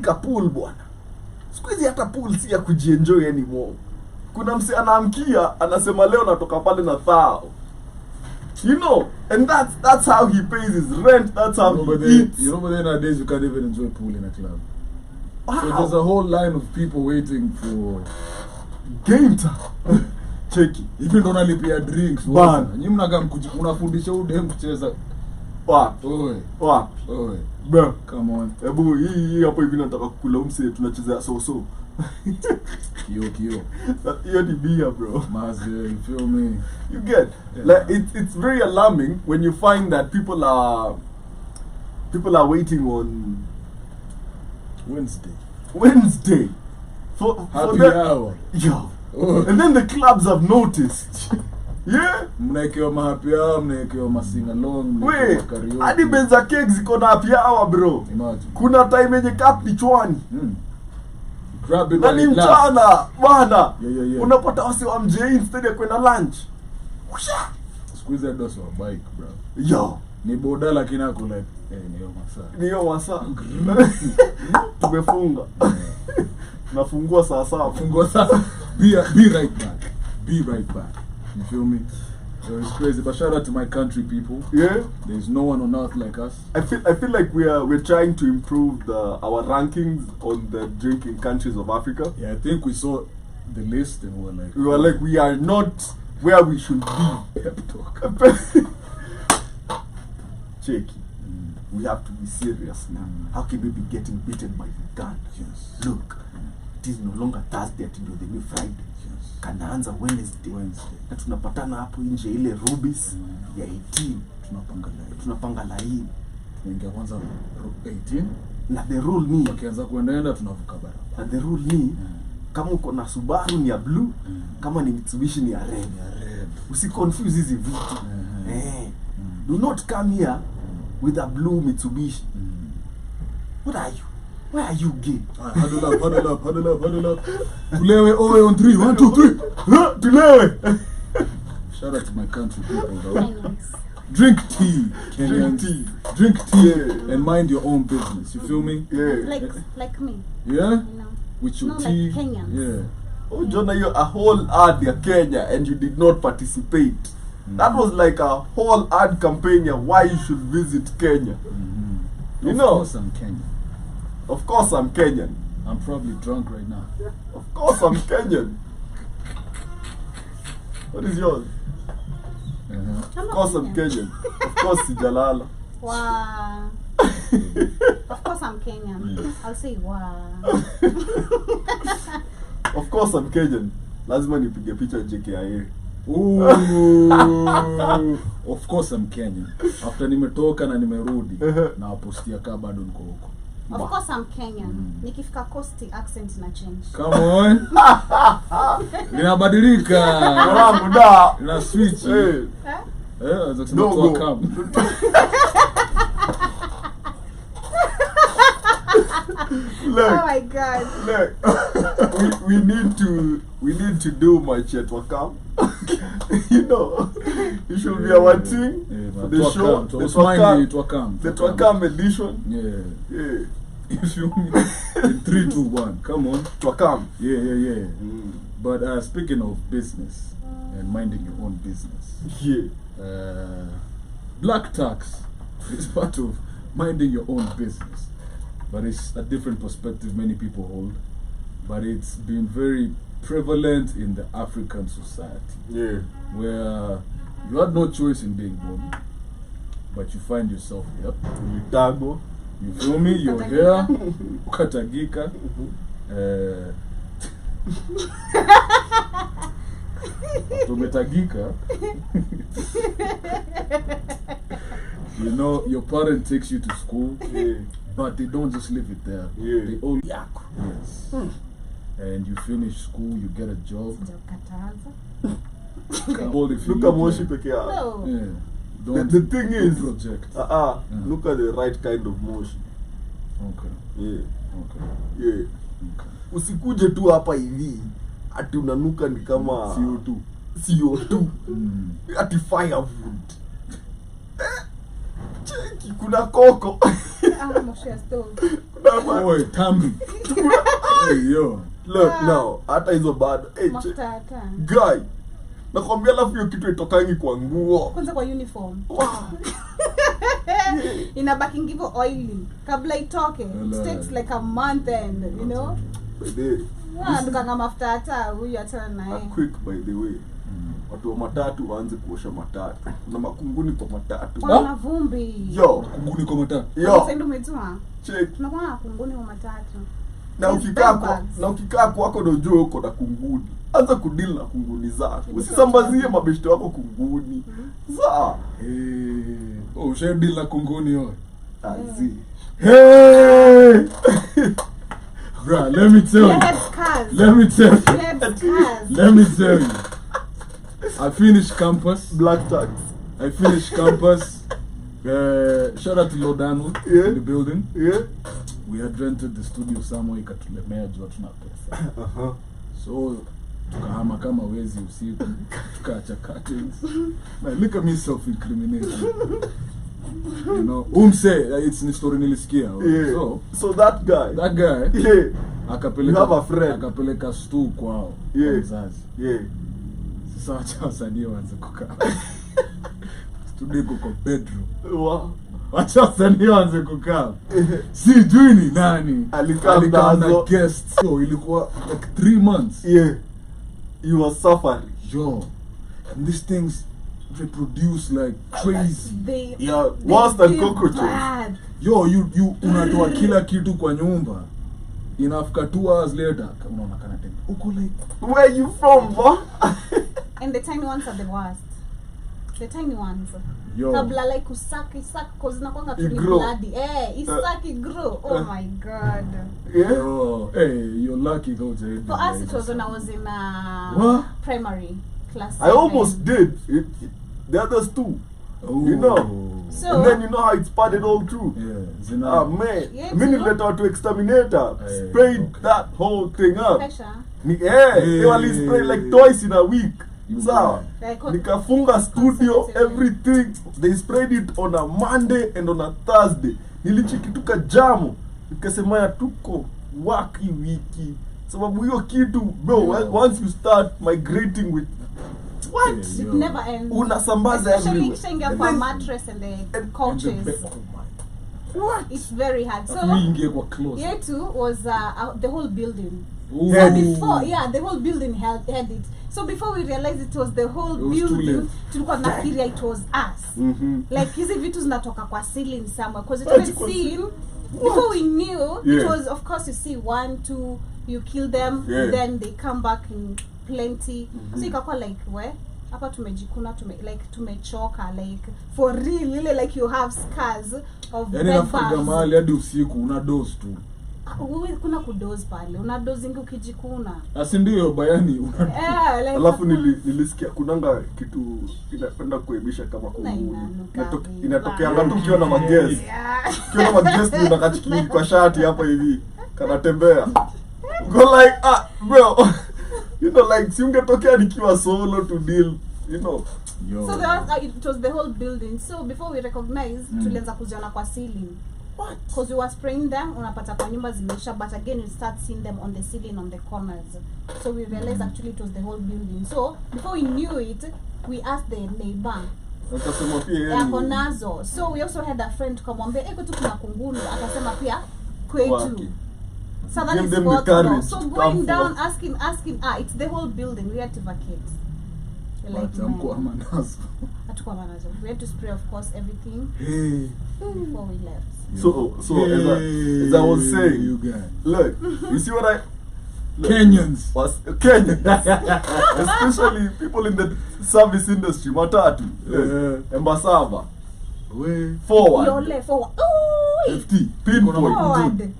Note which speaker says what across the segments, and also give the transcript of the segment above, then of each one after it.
Speaker 1: Pool bwana. Siku hizi hata pool si ya kujienjoy anymore. Kuna mse anaamkia anasema leo natoka pale na thao. You know, and that's how he pays his rent, that's how he eats.
Speaker 2: You know, but then nowadays you can't even enjoy pool in a club.
Speaker 1: Wow.
Speaker 2: So there's a whole line of people waiting for
Speaker 1: game time. Cheki.
Speaker 2: Even don't unalipia drinks.
Speaker 1: Bana.
Speaker 2: Nyinyi mnaga unafundisha udem kucheza.
Speaker 1: Wapi?
Speaker 2: Wapi? Oe.
Speaker 1: Bro,
Speaker 2: come on.
Speaker 1: Ebu hii hapo hivi nataka kukula umse tunacheza so.
Speaker 2: Kio.
Speaker 1: Hiyo ni bia bro.
Speaker 2: Mazi, you feel me?
Speaker 1: You get? Yeah. Like it's very alarming when you find that people are waiting on Wednesday for
Speaker 2: happy hour.
Speaker 1: Yo. Oh. And then the clubs have noticed. Yeah?
Speaker 2: Mnaekewa mahappy hour, mnaekewa masing along, mnaekewa karaoke.
Speaker 1: Hadi benza cake ziko na happy hour bro.
Speaker 2: Imagine.
Speaker 1: Kuna time yenye cup kichwani.
Speaker 2: Grab it
Speaker 1: na ni mchana bwana.
Speaker 2: Yeah.
Speaker 1: Unapata wasi wa mjei instead ya kwenda lunch.
Speaker 2: Squeeze that dosa wa bike bro.
Speaker 1: Yo.
Speaker 2: Ni boda lakini ako like
Speaker 1: niyo masaa. Tumefunga. Nafungua saa saba.
Speaker 2: Be right back. You feel me? So it's crazy, but shout out to my country people.
Speaker 1: Yeah.
Speaker 2: There's no one on earth like us.
Speaker 1: I feel like we're trying to improve our rankings on the drinking countries of Africa.
Speaker 2: Yeah, I think we saw the list and
Speaker 1: we were like we are not where we should be.
Speaker 2: Pep talk.
Speaker 1: Cheeky. We have to be serious now. How can we be getting beaten by Uganda?
Speaker 2: Yes.
Speaker 1: Look, it is no longer Thursday until the new Friday. Kanaanza Wednesday. Na tunapatana hapo nje ile Rubis ya 18. Tunapanga laini.
Speaker 2: Tunaingia kwanza 18
Speaker 1: na the rule ni
Speaker 2: wakianza kuendaenda tunavuka barabara.
Speaker 1: Na the rule ni kama uko na Subaru ni ya blue, kama ni Mitsubishi ni ya red. Usiconfuse hizi vitu. Do not come here with a blue Mitsubishi. What are you? Where are you gay?
Speaker 2: Huddle up. Tulewe owe on 3. 1, 2, 3.
Speaker 1: Tulewe.
Speaker 2: Shout out to my country people though. Drink tea, Kenyans. Drink tea and mind your own business. You feel me?
Speaker 1: Yeah.
Speaker 3: Like me.
Speaker 2: Yeah?
Speaker 3: No.
Speaker 2: With your
Speaker 3: not
Speaker 2: tea.
Speaker 3: Like Kenyans.
Speaker 2: Yeah.
Speaker 1: Oh, Jonah, you're a whole ad ya Kenya and you did not participate. That was like a whole ad campaign why you should visit Kenya. You know?
Speaker 2: Of course I'm Kenyan.
Speaker 1: Of course I'm Kenyan.
Speaker 2: I'm probably drunk right now.
Speaker 1: Of course I'm Kenyan. What is yours? Of course I'm Kenyan. Of course Sijalala.
Speaker 3: Wow. Of course I'm Kenyan. I'll say wow.
Speaker 1: Of course I'm Kenyan. Lazima nipige picha JKIA.
Speaker 2: Ooh. Of course I'm Kenyan. After nimetoka na nimerudi na postia ka bado niko huko.
Speaker 3: Of course I'm Kenyan. Nikifika coast accent na change.
Speaker 2: Come on. Linabadilika.
Speaker 1: Wangu da.
Speaker 2: Ina switch. Unaweza kusema
Speaker 1: no,
Speaker 2: come.
Speaker 1: Look,
Speaker 3: oh my god.
Speaker 1: Look. We need to do much at Wakam. You know, it should be our thing for the show. The Twakam edition.
Speaker 2: Yeah. You feel me? 3, 2, 1. Come on.
Speaker 1: Twakam.
Speaker 2: Yeah. But speaking of business and minding your own business.
Speaker 1: Yeah.
Speaker 2: Blacktax is part of minding your own business. But it's a different perspective many people hold. But it's been very prevalent in the African society.
Speaker 1: Yeah.
Speaker 2: Where you had no choice in being born, but you find yourself here.
Speaker 1: Dago.
Speaker 2: You feel me? You're here. Ukatagika. Tumetagika. You know, your parent takes you to school, but they don't just leave it there. They all yes. And you finish school, you get a job.
Speaker 1: Look at Moshi peke yao. The thing is,
Speaker 2: project.
Speaker 1: Look at the right kind of Moshi.
Speaker 2: Okay.
Speaker 1: Yeah. Usikuje tu hapa hivi ati unanuka ni kama CO2. Ati firewood. Cheki kuna koko.
Speaker 3: Moshi ya stove.
Speaker 2: Oi, Tambi. Hey, yo.
Speaker 1: Look, now, hata hizo bado.
Speaker 3: Mafuta hata.
Speaker 1: Guy. Nakwambia alafu hiyo kitu itokangi kwa nguo.
Speaker 3: Kwanza kwa uniform.
Speaker 1: Wow.
Speaker 3: Inabaki hivyo oily. Kabla itoke. It takes like a month and, you know. Ndukanga mafuta hata huyu hata naye.
Speaker 1: Quick by the way. Watu wa matatu waanze kuosha matatu. Kuna makunguni kwa matatu.
Speaker 3: Kuna vumbi.
Speaker 1: Yo,
Speaker 2: kunguni kwa matatu.
Speaker 1: Yo.
Speaker 3: Sasa ndio umetuma.
Speaker 1: Check.
Speaker 3: Tunakuwa na kunguni wa matatu.
Speaker 1: Na ukikaa kwako ndio ujue uko na kunguni. Anza kudeal na kunguni zako. Usisambazie mabeshte wako kunguni. Sawa.
Speaker 2: Usha deal na kunguni yo.
Speaker 1: Azi.
Speaker 2: Hey! Bro, let me tell you. Let me tell you. I finished campus.
Speaker 1: Blacktax.
Speaker 2: I finished campus. Shout out to Lodano in the building.
Speaker 1: Yeah.
Speaker 2: We had rented the studio somewhere ikatulemea juu hatuna pesa. So tukahama kama wezi usiku, tukaacha curtains. Man, look at me self-incriminating. You know, it's ni story nilisikia.
Speaker 1: Yeah. So that guy. Yeah.
Speaker 2: Akapeleka,
Speaker 1: you have a friend.
Speaker 2: Akapeleka stu kwao.
Speaker 1: Yeah.
Speaker 2: Mzazi.
Speaker 1: Yeah.
Speaker 2: Sasa wacha wasanii waanze kukaa. Studio iko kwa bedroom.
Speaker 1: Wow.
Speaker 2: Wacha wasanii waanze kukaa. Sijui ni nani.
Speaker 1: Alikaa
Speaker 2: na guest. So ilikuwa like 3 months.
Speaker 1: Yeah. You were suffering.
Speaker 2: Yo. And these things reproduce like crazy.
Speaker 1: Worse than cockroaches.
Speaker 3: Bad.
Speaker 2: Yo, you unatoa kila kitu kwa nyumba. Inafika 2 hours later, unaona kana tena. Uko like,
Speaker 1: where you from, bro?
Speaker 3: And the tiny ones are the worst. The tiny ones.
Speaker 2: Yo.
Speaker 3: Kabla like usak cause nakwanga tu ni
Speaker 1: grow.
Speaker 3: bloody. Isaki grow. Oh my god.
Speaker 1: Yeah.
Speaker 2: Yo, hey, you're lucky though.
Speaker 3: For us it was when I was in primary class.
Speaker 1: I almost did. The others too.
Speaker 2: Oh.
Speaker 1: You know.
Speaker 3: So,
Speaker 1: and then you know how it spread all through.
Speaker 2: Yeah.
Speaker 1: Man.
Speaker 3: Yeah,
Speaker 1: Minute later to exterminator. Sprayed that whole thing up.
Speaker 3: Pressure.
Speaker 1: They only spray like twice in a week. So, nikafunga studio, everything. They sprayed it on a Monday and on a Thursday. Nilichikituka jamu. Nikasema ya tuko waki wiki. Sababu hiyo kitu, bro, once you start migrating with what?
Speaker 3: It never ends.
Speaker 1: Unasambaza everywhere.
Speaker 3: Especially kwa mattress and the couches.
Speaker 1: What?
Speaker 3: It's very hard. So year 2 was the whole building.
Speaker 2: Ooh.
Speaker 3: So before, the whole building had it. So before we realized it was the whole building, tulikuwa nafikiria it was us. Like hizi vitu zinatoka kwa ceiling somewhere, because it was seen before we knew. It was, of course, you see 1, 2, you kill them, then they come back in plenty. So ikakuwa like hapa tumejikuna, tumechoka, like for real, really, like you have scars of
Speaker 2: nafuga mahali hadi usiku una dose tu.
Speaker 3: Kuna kudoze pale, una dozingi ukijikuna.
Speaker 2: Asi ndio bayani
Speaker 3: like
Speaker 1: alafu nilisikia kunanga kitu inapenda kuebisha kama kunguni. Inatokea ngatu ukiwa na magezi. Ukiwa na magezi unakachiki kwa shati hapa hivi. Kanatembea. Go like bro. You know, like si ungetokea nikiwa solo to deal, you know.
Speaker 2: Yo.
Speaker 3: So there it was the whole building. So before we recognized, tulianza kuziona kwa ceiling.
Speaker 1: What?
Speaker 3: Because we were spraying them, unapata kwa nyumba zimeisha, but again we start seeing them on the ceiling, on the corners. So we realized actually it was the whole building. So before we knew it, we asked the neighbor.
Speaker 1: Akasema pia yeye.
Speaker 3: Konazo. So we also had a friend kumwambia, kwetu kuna kunguni, akasema pia kwetu. So that is what. So going down, asking, it's the whole building. We had to vacate. Like, we had to spray, of course, everything before we left.
Speaker 1: So as I was saying,
Speaker 2: you guys,
Speaker 1: look, you see what I
Speaker 2: Kenyans,
Speaker 1: especially people in the service industry, matatu, Embasava, forward, pinpoint,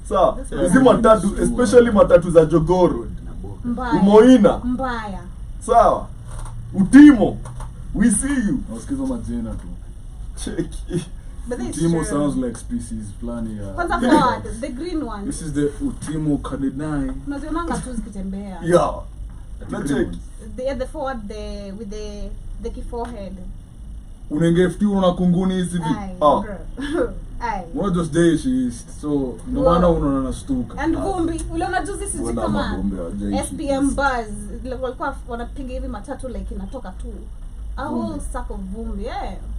Speaker 1: so hizi matatu, especially matatu za Jogoro, Umoina,
Speaker 3: Mbaya,
Speaker 1: sawa, Utimo, we see you.
Speaker 2: Wasikizo majina tu.
Speaker 1: Check.
Speaker 2: Utimo sounds like species planning.
Speaker 3: Kwanza forward, the green one.
Speaker 2: This is the Utimo Canidine.
Speaker 3: Unazionanga tu zikitembea.
Speaker 1: Yeah. Let's check.
Speaker 3: The forward, with the key forehead.
Speaker 2: Unenge FT una kunguni hizi hivi.
Speaker 3: Aye.
Speaker 2: Moja today she is so no maana unaona nastuka.
Speaker 3: And vumbi, uliona juzi sisi
Speaker 1: Wana
Speaker 3: kama
Speaker 1: mavumbi hawajaishi.
Speaker 3: SPM buzz walikuwa wanapiga hivi matatu like inatoka tu a whole sack of vumbi.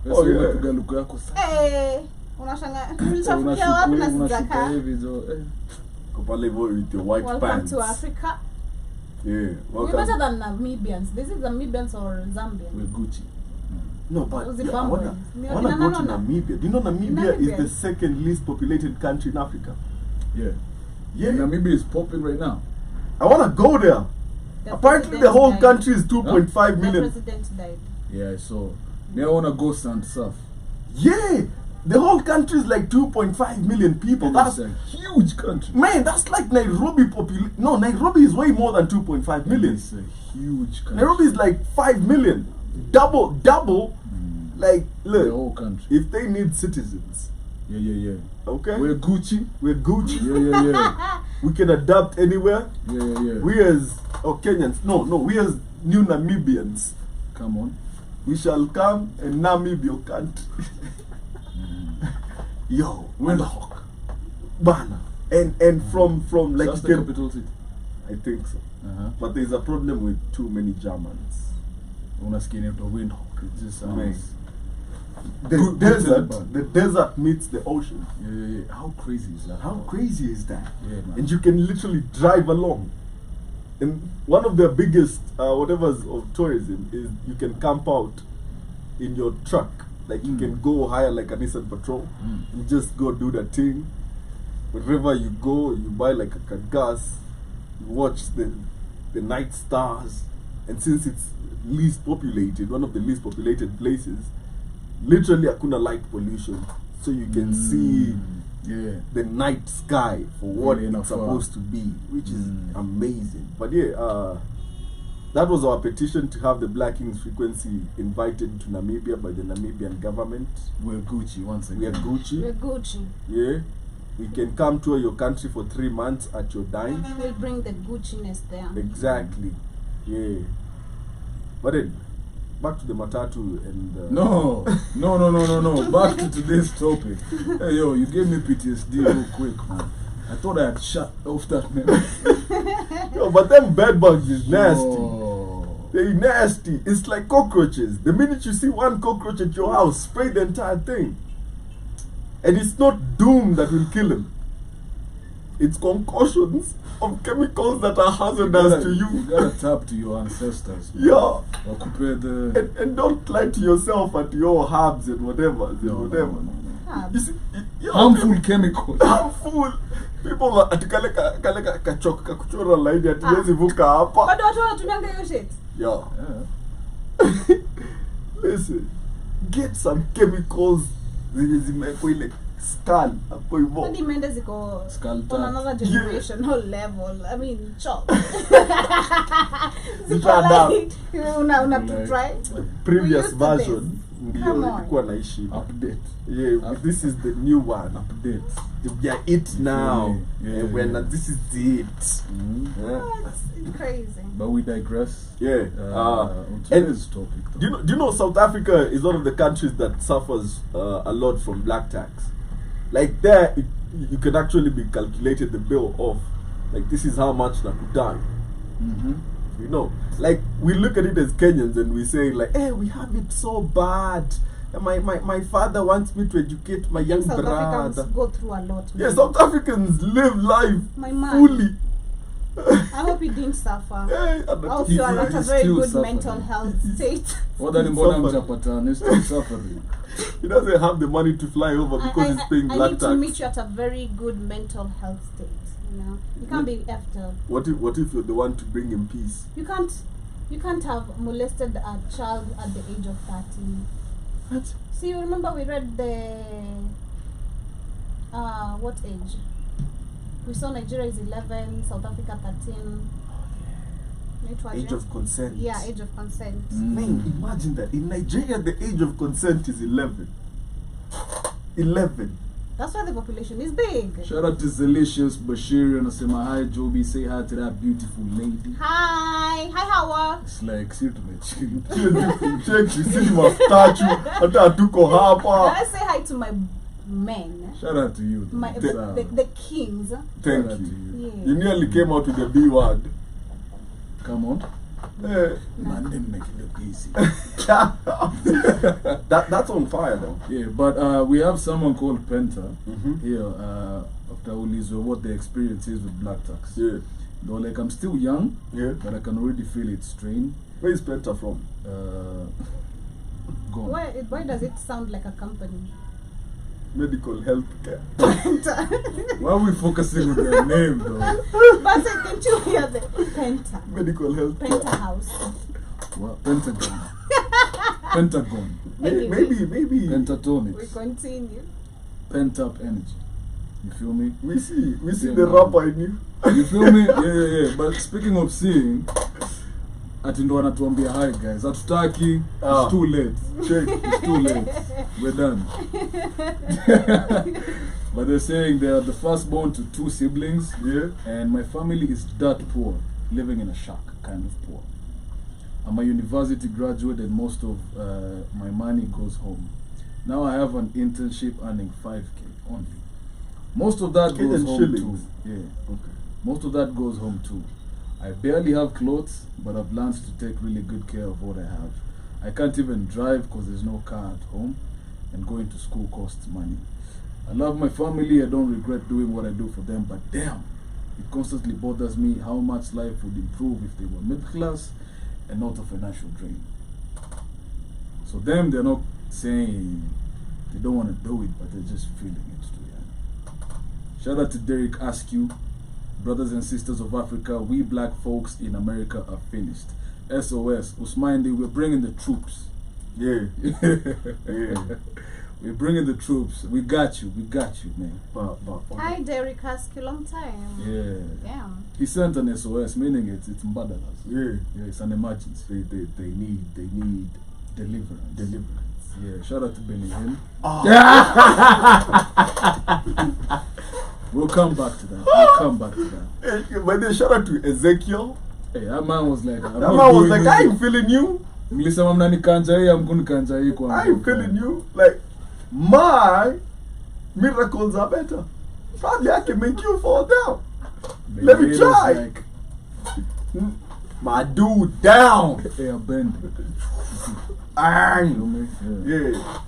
Speaker 2: Sasa unapiga luku yako sana.
Speaker 3: Unashanga nilichafukia wapi na sijaka.
Speaker 2: Hivi zo
Speaker 1: Kopale hivyo with your white
Speaker 3: Welcome
Speaker 1: pants.
Speaker 3: to Africa.
Speaker 1: Yeah,
Speaker 3: We're better than Namibians. This is Namibians or Zambians.
Speaker 2: We're Gucci.
Speaker 1: No, but
Speaker 3: Was
Speaker 1: yeah,
Speaker 3: it
Speaker 1: I wanna
Speaker 3: Zimbabwe?
Speaker 1: go to Namibia. Do you know Namibia is
Speaker 3: Namibia.
Speaker 1: the second least populated country in Africa?
Speaker 2: Yeah.
Speaker 1: Yeah.
Speaker 2: Namibia is popping right now.
Speaker 1: I wanna go there.
Speaker 3: The
Speaker 1: Apparently, the
Speaker 3: president
Speaker 1: whole
Speaker 3: died.
Speaker 1: country is 2.5
Speaker 3: The
Speaker 1: million.
Speaker 3: president died.
Speaker 2: Yeah, so me I wanna go and surf.
Speaker 1: Yeah, the whole country is like 2.5 million people.
Speaker 2: And
Speaker 1: That's
Speaker 2: it's a huge country.
Speaker 1: man. That's like Nairobi No, Nairobi is way more than 2.5 million.
Speaker 2: It's a huge country.
Speaker 1: Nairobi is like 5 million. Double. Like,
Speaker 2: The
Speaker 1: look,
Speaker 2: whole country.
Speaker 1: if they need citizens,
Speaker 2: Yeah.
Speaker 1: okay,
Speaker 2: We're Gucci.
Speaker 1: we're Gucci.
Speaker 2: Yeah.
Speaker 1: We can adapt anywhere.
Speaker 2: Yeah.
Speaker 1: We as Kenyans, no, we as new Namibians,
Speaker 2: Come on.
Speaker 1: we shall come and Namib your country. Yo,
Speaker 2: Windhoek.
Speaker 1: Bana. And from like
Speaker 2: That's
Speaker 1: you
Speaker 2: the
Speaker 1: can,
Speaker 2: capital city.
Speaker 1: I think so.
Speaker 2: But
Speaker 1: But there's a problem with too many Germans.
Speaker 2: unasikia to Windhoek. It just
Speaker 1: Man.
Speaker 2: sounds.
Speaker 1: The
Speaker 2: Good
Speaker 1: desert,
Speaker 2: bad.
Speaker 1: the desert meets the ocean.
Speaker 2: Yeah. How crazy is that?
Speaker 1: How crazy is that?
Speaker 2: Yeah, man.
Speaker 1: And you can literally drive along. And one of the biggest whatever's of tourism is you can camp out in your truck. Like you can go hire like a Nissan Patrol. You just go do the thing. Wherever you go, you buy like a gas. You watch the night stars. And since it's least populated, one of the least populated places, literally hakuna light pollution. So you can see
Speaker 2: Yeah.
Speaker 1: the night sky for what
Speaker 2: Really
Speaker 1: it's
Speaker 2: enough,
Speaker 1: supposed to be, which is amazing. But yeah, that was our petition to have the Black Kings frequency invited to Namibia by the Namibian government.
Speaker 2: We're Gucci once
Speaker 1: We are
Speaker 2: again.
Speaker 1: Gucci.
Speaker 3: We're Gucci.
Speaker 1: Yeah. We can come tour your country for 3 months at your dime.
Speaker 3: We'll bring the Gucci-ness there.
Speaker 1: Exactly. Yeah. But then, back to the matatu and...
Speaker 2: No. Back to today's topic. Hey, yo, you gave me PTSD real quick, man. I thought I had shut off that memory.
Speaker 1: Yo, but them bed bugs is nasty.
Speaker 2: Oh.
Speaker 1: They nasty. It's like cockroaches. The minute you see one cockroach at your house, spray the entire thing. And it's not doom that will kill him. It's concussions of chemicals that are hazardous to
Speaker 2: You
Speaker 1: you.
Speaker 2: gotta tap to your ancestors. Man.
Speaker 1: Yeah.
Speaker 2: Or compare the.
Speaker 1: And don't lie to yourself at your herbs and whatever.
Speaker 2: No.
Speaker 1: You see, yo,
Speaker 2: Harmful chemicals.
Speaker 1: harmful. People ati kale kachoka kakuchora laini ati yezi vuka hapa.
Speaker 3: But watu wanatumianga hiyo shit.
Speaker 1: Yeah.
Speaker 2: Yeah.
Speaker 1: Listen, get some chemicals zenye zimewekwa ile skull hapo hivyo.
Speaker 3: Hadi mende ziko
Speaker 2: Skull
Speaker 3: on
Speaker 2: tap.
Speaker 3: another generational level. I mean, chop.
Speaker 1: Ziko
Speaker 3: Ziko
Speaker 1: adapt.
Speaker 3: like, una
Speaker 2: Like-
Speaker 3: try.
Speaker 1: Previous
Speaker 3: We used to
Speaker 1: version ndio
Speaker 3: Come on.
Speaker 1: ilikuwa na ishi.
Speaker 2: Update.
Speaker 1: Yeah, this is the new one.
Speaker 2: Update.
Speaker 1: We are it now.
Speaker 2: Yeah,
Speaker 1: And when
Speaker 2: yeah.
Speaker 1: this is it. Yeah.
Speaker 3: That's crazy.
Speaker 2: But we digress.
Speaker 1: Yeah.
Speaker 2: On
Speaker 1: And
Speaker 2: today's topic. Though.
Speaker 1: do you know South Africa is one of the countries that suffers a lot from black tax. Like there, you can actually be calculated the bill of, like this is how much Nakutan. You know, like we look at it as Kenyans and we say like, hey, we have it so bad. My father wants me to educate my young
Speaker 3: South Africans
Speaker 1: brother.
Speaker 3: go through a lot.
Speaker 1: Yeah,
Speaker 3: man.
Speaker 1: South Africans live life
Speaker 3: My man.
Speaker 1: fully.
Speaker 3: I hope you didn't suffer.
Speaker 1: Hey,
Speaker 3: I hope you are at a
Speaker 2: he's
Speaker 3: very
Speaker 2: still
Speaker 3: good
Speaker 2: suffering.
Speaker 3: mental health state.
Speaker 2: What mbona
Speaker 1: Suffering.
Speaker 2: mjapatana is still suffering.
Speaker 1: He doesn't have the money to fly over because he's paying
Speaker 3: I
Speaker 1: black
Speaker 3: need to
Speaker 1: tax.
Speaker 3: meet you at a very good mental health state. You know, you can't be effed up.
Speaker 1: What if you're the one to bring him peace?
Speaker 3: You can't have molested a child at the age of 13.
Speaker 1: What?
Speaker 3: See, you remember we read the what age? We saw Nigeria is 11, South Africa 13.
Speaker 1: Age of consent.
Speaker 3: Yeah, age of consent.
Speaker 1: Man, imagine that. In Nigeria, the age of consent is 11. 11.
Speaker 3: That's why the population is big.
Speaker 2: Shout out to Delicious Bashir and Asema hi Joby. Say hi to that beautiful lady.
Speaker 3: Hi Hawa.
Speaker 2: It's like see to me chill.
Speaker 1: Check, you see my statue. Hata tuko hapa.
Speaker 3: Let's say hi to my men,
Speaker 2: Shout out to you.
Speaker 3: my,
Speaker 2: though.
Speaker 3: the kings.
Speaker 1: Thank
Speaker 2: Shout out
Speaker 1: you.
Speaker 2: to you.
Speaker 3: Yeah.
Speaker 1: You nearly came out with the B word.
Speaker 2: Come on.
Speaker 1: Eh,
Speaker 2: Man, didn't make it look easy.
Speaker 1: that's on fire though.
Speaker 2: Yeah, but we have someone called Penta
Speaker 1: Mm-hmm.
Speaker 2: here after Ulizo what the experience is with Blacktax.
Speaker 1: Yeah.
Speaker 2: Though, like, I'm still young,
Speaker 1: Yeah.
Speaker 2: but I can already feel its strain.
Speaker 1: Where is Penta from?
Speaker 2: Gone.
Speaker 3: Why does it sound like a company?
Speaker 1: Medical health care.
Speaker 2: Why are we focusing on their name, though?
Speaker 3: But can't you hear the Penta?
Speaker 1: Medical health care.
Speaker 3: Penta house.
Speaker 2: What? Pentagon. Pentagon.
Speaker 1: Maybe.
Speaker 3: We
Speaker 2: Pentatonics.
Speaker 3: continue.
Speaker 2: Pent up energy. You feel me?
Speaker 1: We see
Speaker 2: Yeah,
Speaker 1: the
Speaker 2: man.
Speaker 1: rapper in you.
Speaker 2: You feel me? Yeah. But speaking of seeing, ati ndo wanatuambia hi guys. Hatutaki.
Speaker 1: Ah.
Speaker 2: It's too late.
Speaker 1: Check.
Speaker 2: It's too late. We're done. But they're saying they are the firstborn to 2 siblings,
Speaker 1: Yeah.
Speaker 2: and my family is that poor, living in a shack, kind of poor. I'm a university graduate, and most of my money goes home. Now I have an internship earning 5K only. Most of that goes
Speaker 1: In
Speaker 2: home
Speaker 1: shillings?
Speaker 2: too. Yeah.
Speaker 1: Okay.
Speaker 2: Most of that goes home too. I barely have clothes, but I've learned to take really good care of what I have. I can't even drive because there's no car at home, and going to school costs money. I love my family, I don't regret doing what I do for them, but damn, it constantly bothers me how much life would improve if they were middle class and not a financial drain. So them, they're not saying they don't want to do it, but they're just feeling it too. Yeah. Shout out to Derek Askew. Brothers and sisters of Africa, we black folks in America are finished. SOS, Usmandi, we're bringing the troops.
Speaker 1: Yeah. Yeah.
Speaker 2: We're bringing the troops. We got you, man.
Speaker 1: But
Speaker 3: Hi, Derek Husky, long time.
Speaker 2: Yeah. He sent an SOS, meaning it's mbadalas.
Speaker 1: yeah.
Speaker 2: Yeah, it's an emergency.
Speaker 1: They need
Speaker 2: Deliverance. Yeah, shout out to Benny Hill.
Speaker 1: Oh.
Speaker 2: We'll come back to that.
Speaker 1: But then shout out to Ezekiel.
Speaker 2: Hey, that man was like,
Speaker 1: That man was like, I ain't feeling you.
Speaker 2: Mlisema mnanikanja hii, amkunikanja hii kwa.
Speaker 1: I ain't feeling you. Like, my miracles are better. Probably I can make you fall down. Let me try.
Speaker 2: Like,
Speaker 1: My dude down.
Speaker 2: air bend.
Speaker 1: Ang.
Speaker 2: You know me? Yeah.
Speaker 1: Yeah.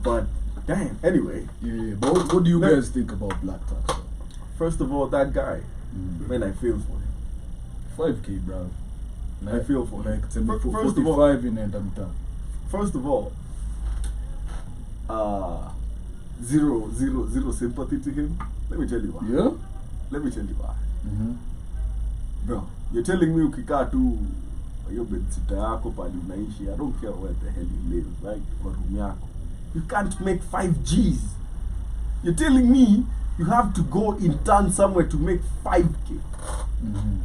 Speaker 1: But damn. Anyway,
Speaker 2: Yeah. But what do you guys think about Blacktax?
Speaker 1: first of all, that guy, man, I feel for him.
Speaker 2: 5K, bro.
Speaker 1: I feel for him.
Speaker 2: like
Speaker 1: First of all-
Speaker 2: 45 in and I'm done.
Speaker 1: First of all, zero sympathy to him. Let me tell you why.
Speaker 2: Yeah?
Speaker 1: Let me tell you why.
Speaker 2: Mm-hmm.
Speaker 1: Bro, you're telling me ukikaa tu hiyo bedsita yako pali unaishi, I don't care where the hell you live, right? Kwa room yako. You can't make 5 G's. You're telling me you have to go intern somewhere to make 5K.
Speaker 2: Mm-hmm.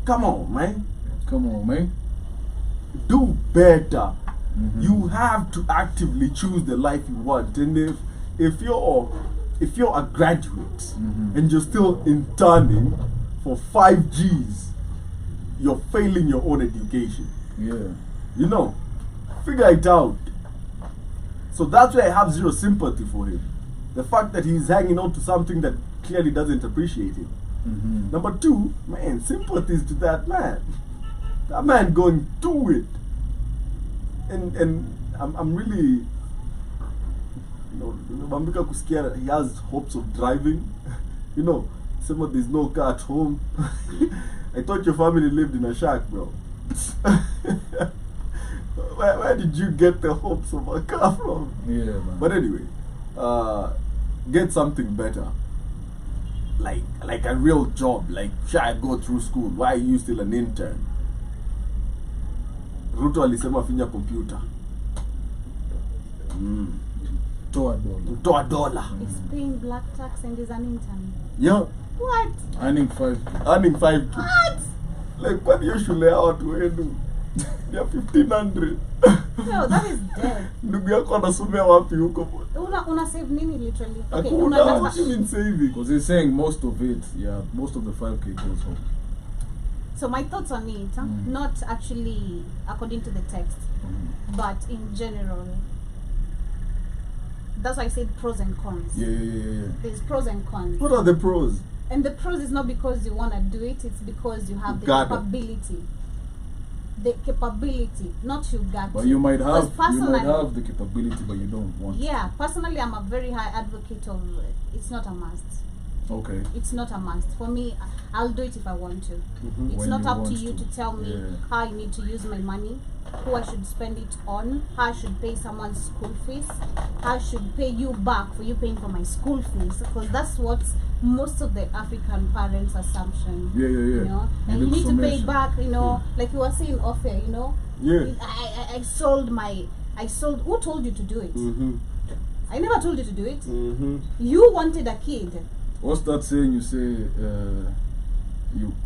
Speaker 1: Come on, man.
Speaker 2: Come on, man.
Speaker 1: Do better.
Speaker 2: Mm-hmm.
Speaker 1: You have to actively choose the life you want. And if you're a graduate and you're still interning for 5 G's, you're failing your own education.
Speaker 2: Yeah.
Speaker 1: You know, figure it out. So that's why I have zero sympathy for him. The fact that he's hanging on to something that clearly doesn't appreciate him.
Speaker 2: Mm-hmm.
Speaker 1: Number 2, man, sympathies to that man. That man going through it. And I'm really, you know, Bambika Kusikia, he has hopes of driving. You know, there's no car at home. I thought your family lived in a shack, bro. Where did you get the hopes of a car from?
Speaker 2: Yeah, man.
Speaker 1: But anyway, get something better. Like a real job. Like, I go through school. Why are you still an intern? Ruto alisema finya computer.
Speaker 2: Toa
Speaker 1: $1.
Speaker 3: He's paying black tax and is an intern.
Speaker 1: Yeah,
Speaker 3: What?
Speaker 2: earning 5K.
Speaker 1: earning 5K.
Speaker 3: What?
Speaker 1: Like, kwani hiyo shule ya watu wenu ya 1500.
Speaker 3: No, that is dead.
Speaker 1: Ndugu yako anasomea wapi huko?
Speaker 3: Una save nini literally? Okay,
Speaker 1: Hakuna. What you mean saving?
Speaker 2: Because he's saying most of it, most of the 5K goes home.
Speaker 3: So my thoughts on it, not actually according to the text, but in general. That's why I said pros and cons.
Speaker 2: Yeah.
Speaker 3: There's pros and cons.
Speaker 1: What are the pros?
Speaker 3: And the pros is not because you want to do it, it's because you have the
Speaker 1: Gotta.
Speaker 3: capability. The capability, not you got
Speaker 2: But
Speaker 3: to.
Speaker 2: you might have
Speaker 3: Personally-
Speaker 2: the capability, but you don't want.
Speaker 3: Yeah, personally, I'm a very high advocate of it's not a must.
Speaker 2: Okay.
Speaker 3: It's not a must. For me, I'll do it if I want to. It's
Speaker 2: When
Speaker 3: not
Speaker 2: you
Speaker 3: up to
Speaker 2: want
Speaker 3: you to tell me
Speaker 2: Yeah.
Speaker 3: how I need to use my money, who I should spend it on, how I should pay someone's school fees, how I should pay you back for you paying for my school fees, because that's what most of the African parents' assumption.
Speaker 2: Yeah.
Speaker 3: You know, and you
Speaker 2: need
Speaker 3: need to pay
Speaker 2: summation.
Speaker 3: back. You know, like you were saying off air. You know,
Speaker 1: Yeah.
Speaker 3: I sold. Who told you to do it? I never told you to do it. You wanted a kid.
Speaker 2: What's that saying? You say,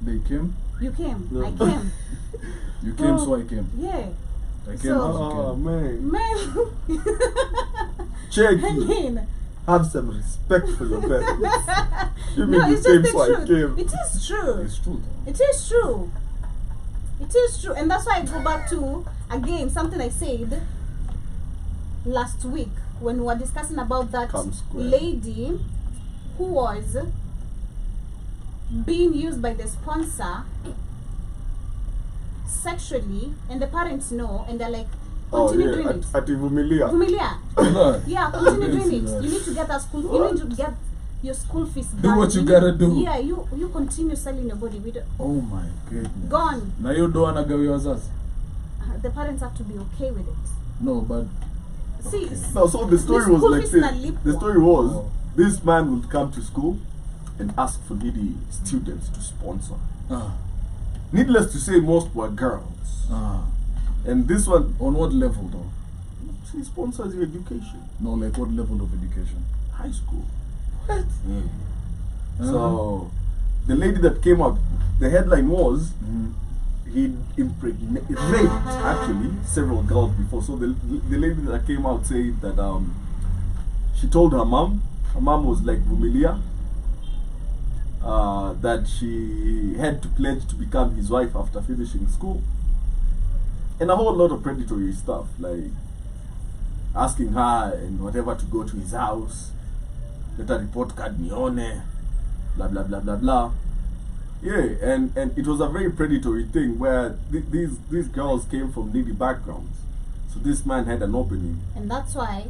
Speaker 2: they came.
Speaker 3: You came.
Speaker 1: No.
Speaker 3: I came.
Speaker 2: You came, so I came.
Speaker 3: Yeah.
Speaker 2: I came,
Speaker 3: So-
Speaker 2: so
Speaker 1: Oh
Speaker 2: came.
Speaker 1: man.
Speaker 3: Man.
Speaker 1: Check.
Speaker 3: I mean,
Speaker 1: Have some respect for your parents. You mean
Speaker 3: no,
Speaker 1: you
Speaker 3: it's
Speaker 1: came,
Speaker 3: just
Speaker 1: so I
Speaker 3: the truth.
Speaker 1: came.
Speaker 3: It is true.
Speaker 2: It's true. Though.
Speaker 3: It is true. It is true. And that's why I go back to, again, something I said last week when we were discussing about that
Speaker 1: Come square.
Speaker 3: lady who was being used by the sponsor sexually, and the parents know, and they're like,
Speaker 1: Oh
Speaker 3: continue
Speaker 1: yeah,
Speaker 3: doing it.
Speaker 1: at Vumilia.
Speaker 3: Vumilia.
Speaker 2: No.
Speaker 3: Yeah, continue
Speaker 2: I didn't
Speaker 3: doing it.
Speaker 2: see that.
Speaker 3: You need to get that school.
Speaker 1: What?
Speaker 3: You need to get your school fees.
Speaker 2: Do
Speaker 3: done.
Speaker 2: what you
Speaker 3: need-
Speaker 2: gotta do.
Speaker 3: Yeah, you continue selling your body. We don't,
Speaker 2: Oh my goodness.
Speaker 3: gone.
Speaker 2: Na hiyo doa anagawiwa wazazi?
Speaker 3: The parents have to be okay with it.
Speaker 2: No, but
Speaker 3: See,
Speaker 2: Okay.
Speaker 1: No, so the story
Speaker 3: The
Speaker 1: was
Speaker 3: school
Speaker 1: like
Speaker 3: fees
Speaker 1: this.
Speaker 3: na lipwa.
Speaker 1: The story was
Speaker 2: Oh.
Speaker 1: this man would come to school and ask for needy students to sponsor. Needless to say, most were girls. And this one,
Speaker 2: on what level though?
Speaker 1: he sponsors your education.
Speaker 2: No, like what level of education?
Speaker 1: High school.
Speaker 2: What?
Speaker 1: So the lady that came out, the headline was he raped actually several girls before. So the lady that came out said that she told her mom was like Vumilia, that she had to pledge to become his wife after finishing school, and a whole lot of predatory stuff, like asking her and whatever to go to his house, let a report card nione, blah blah blah blah blah. Yeah, and it was a very predatory thing where these girls came from needy backgrounds. So this man had an opening.
Speaker 3: and that's why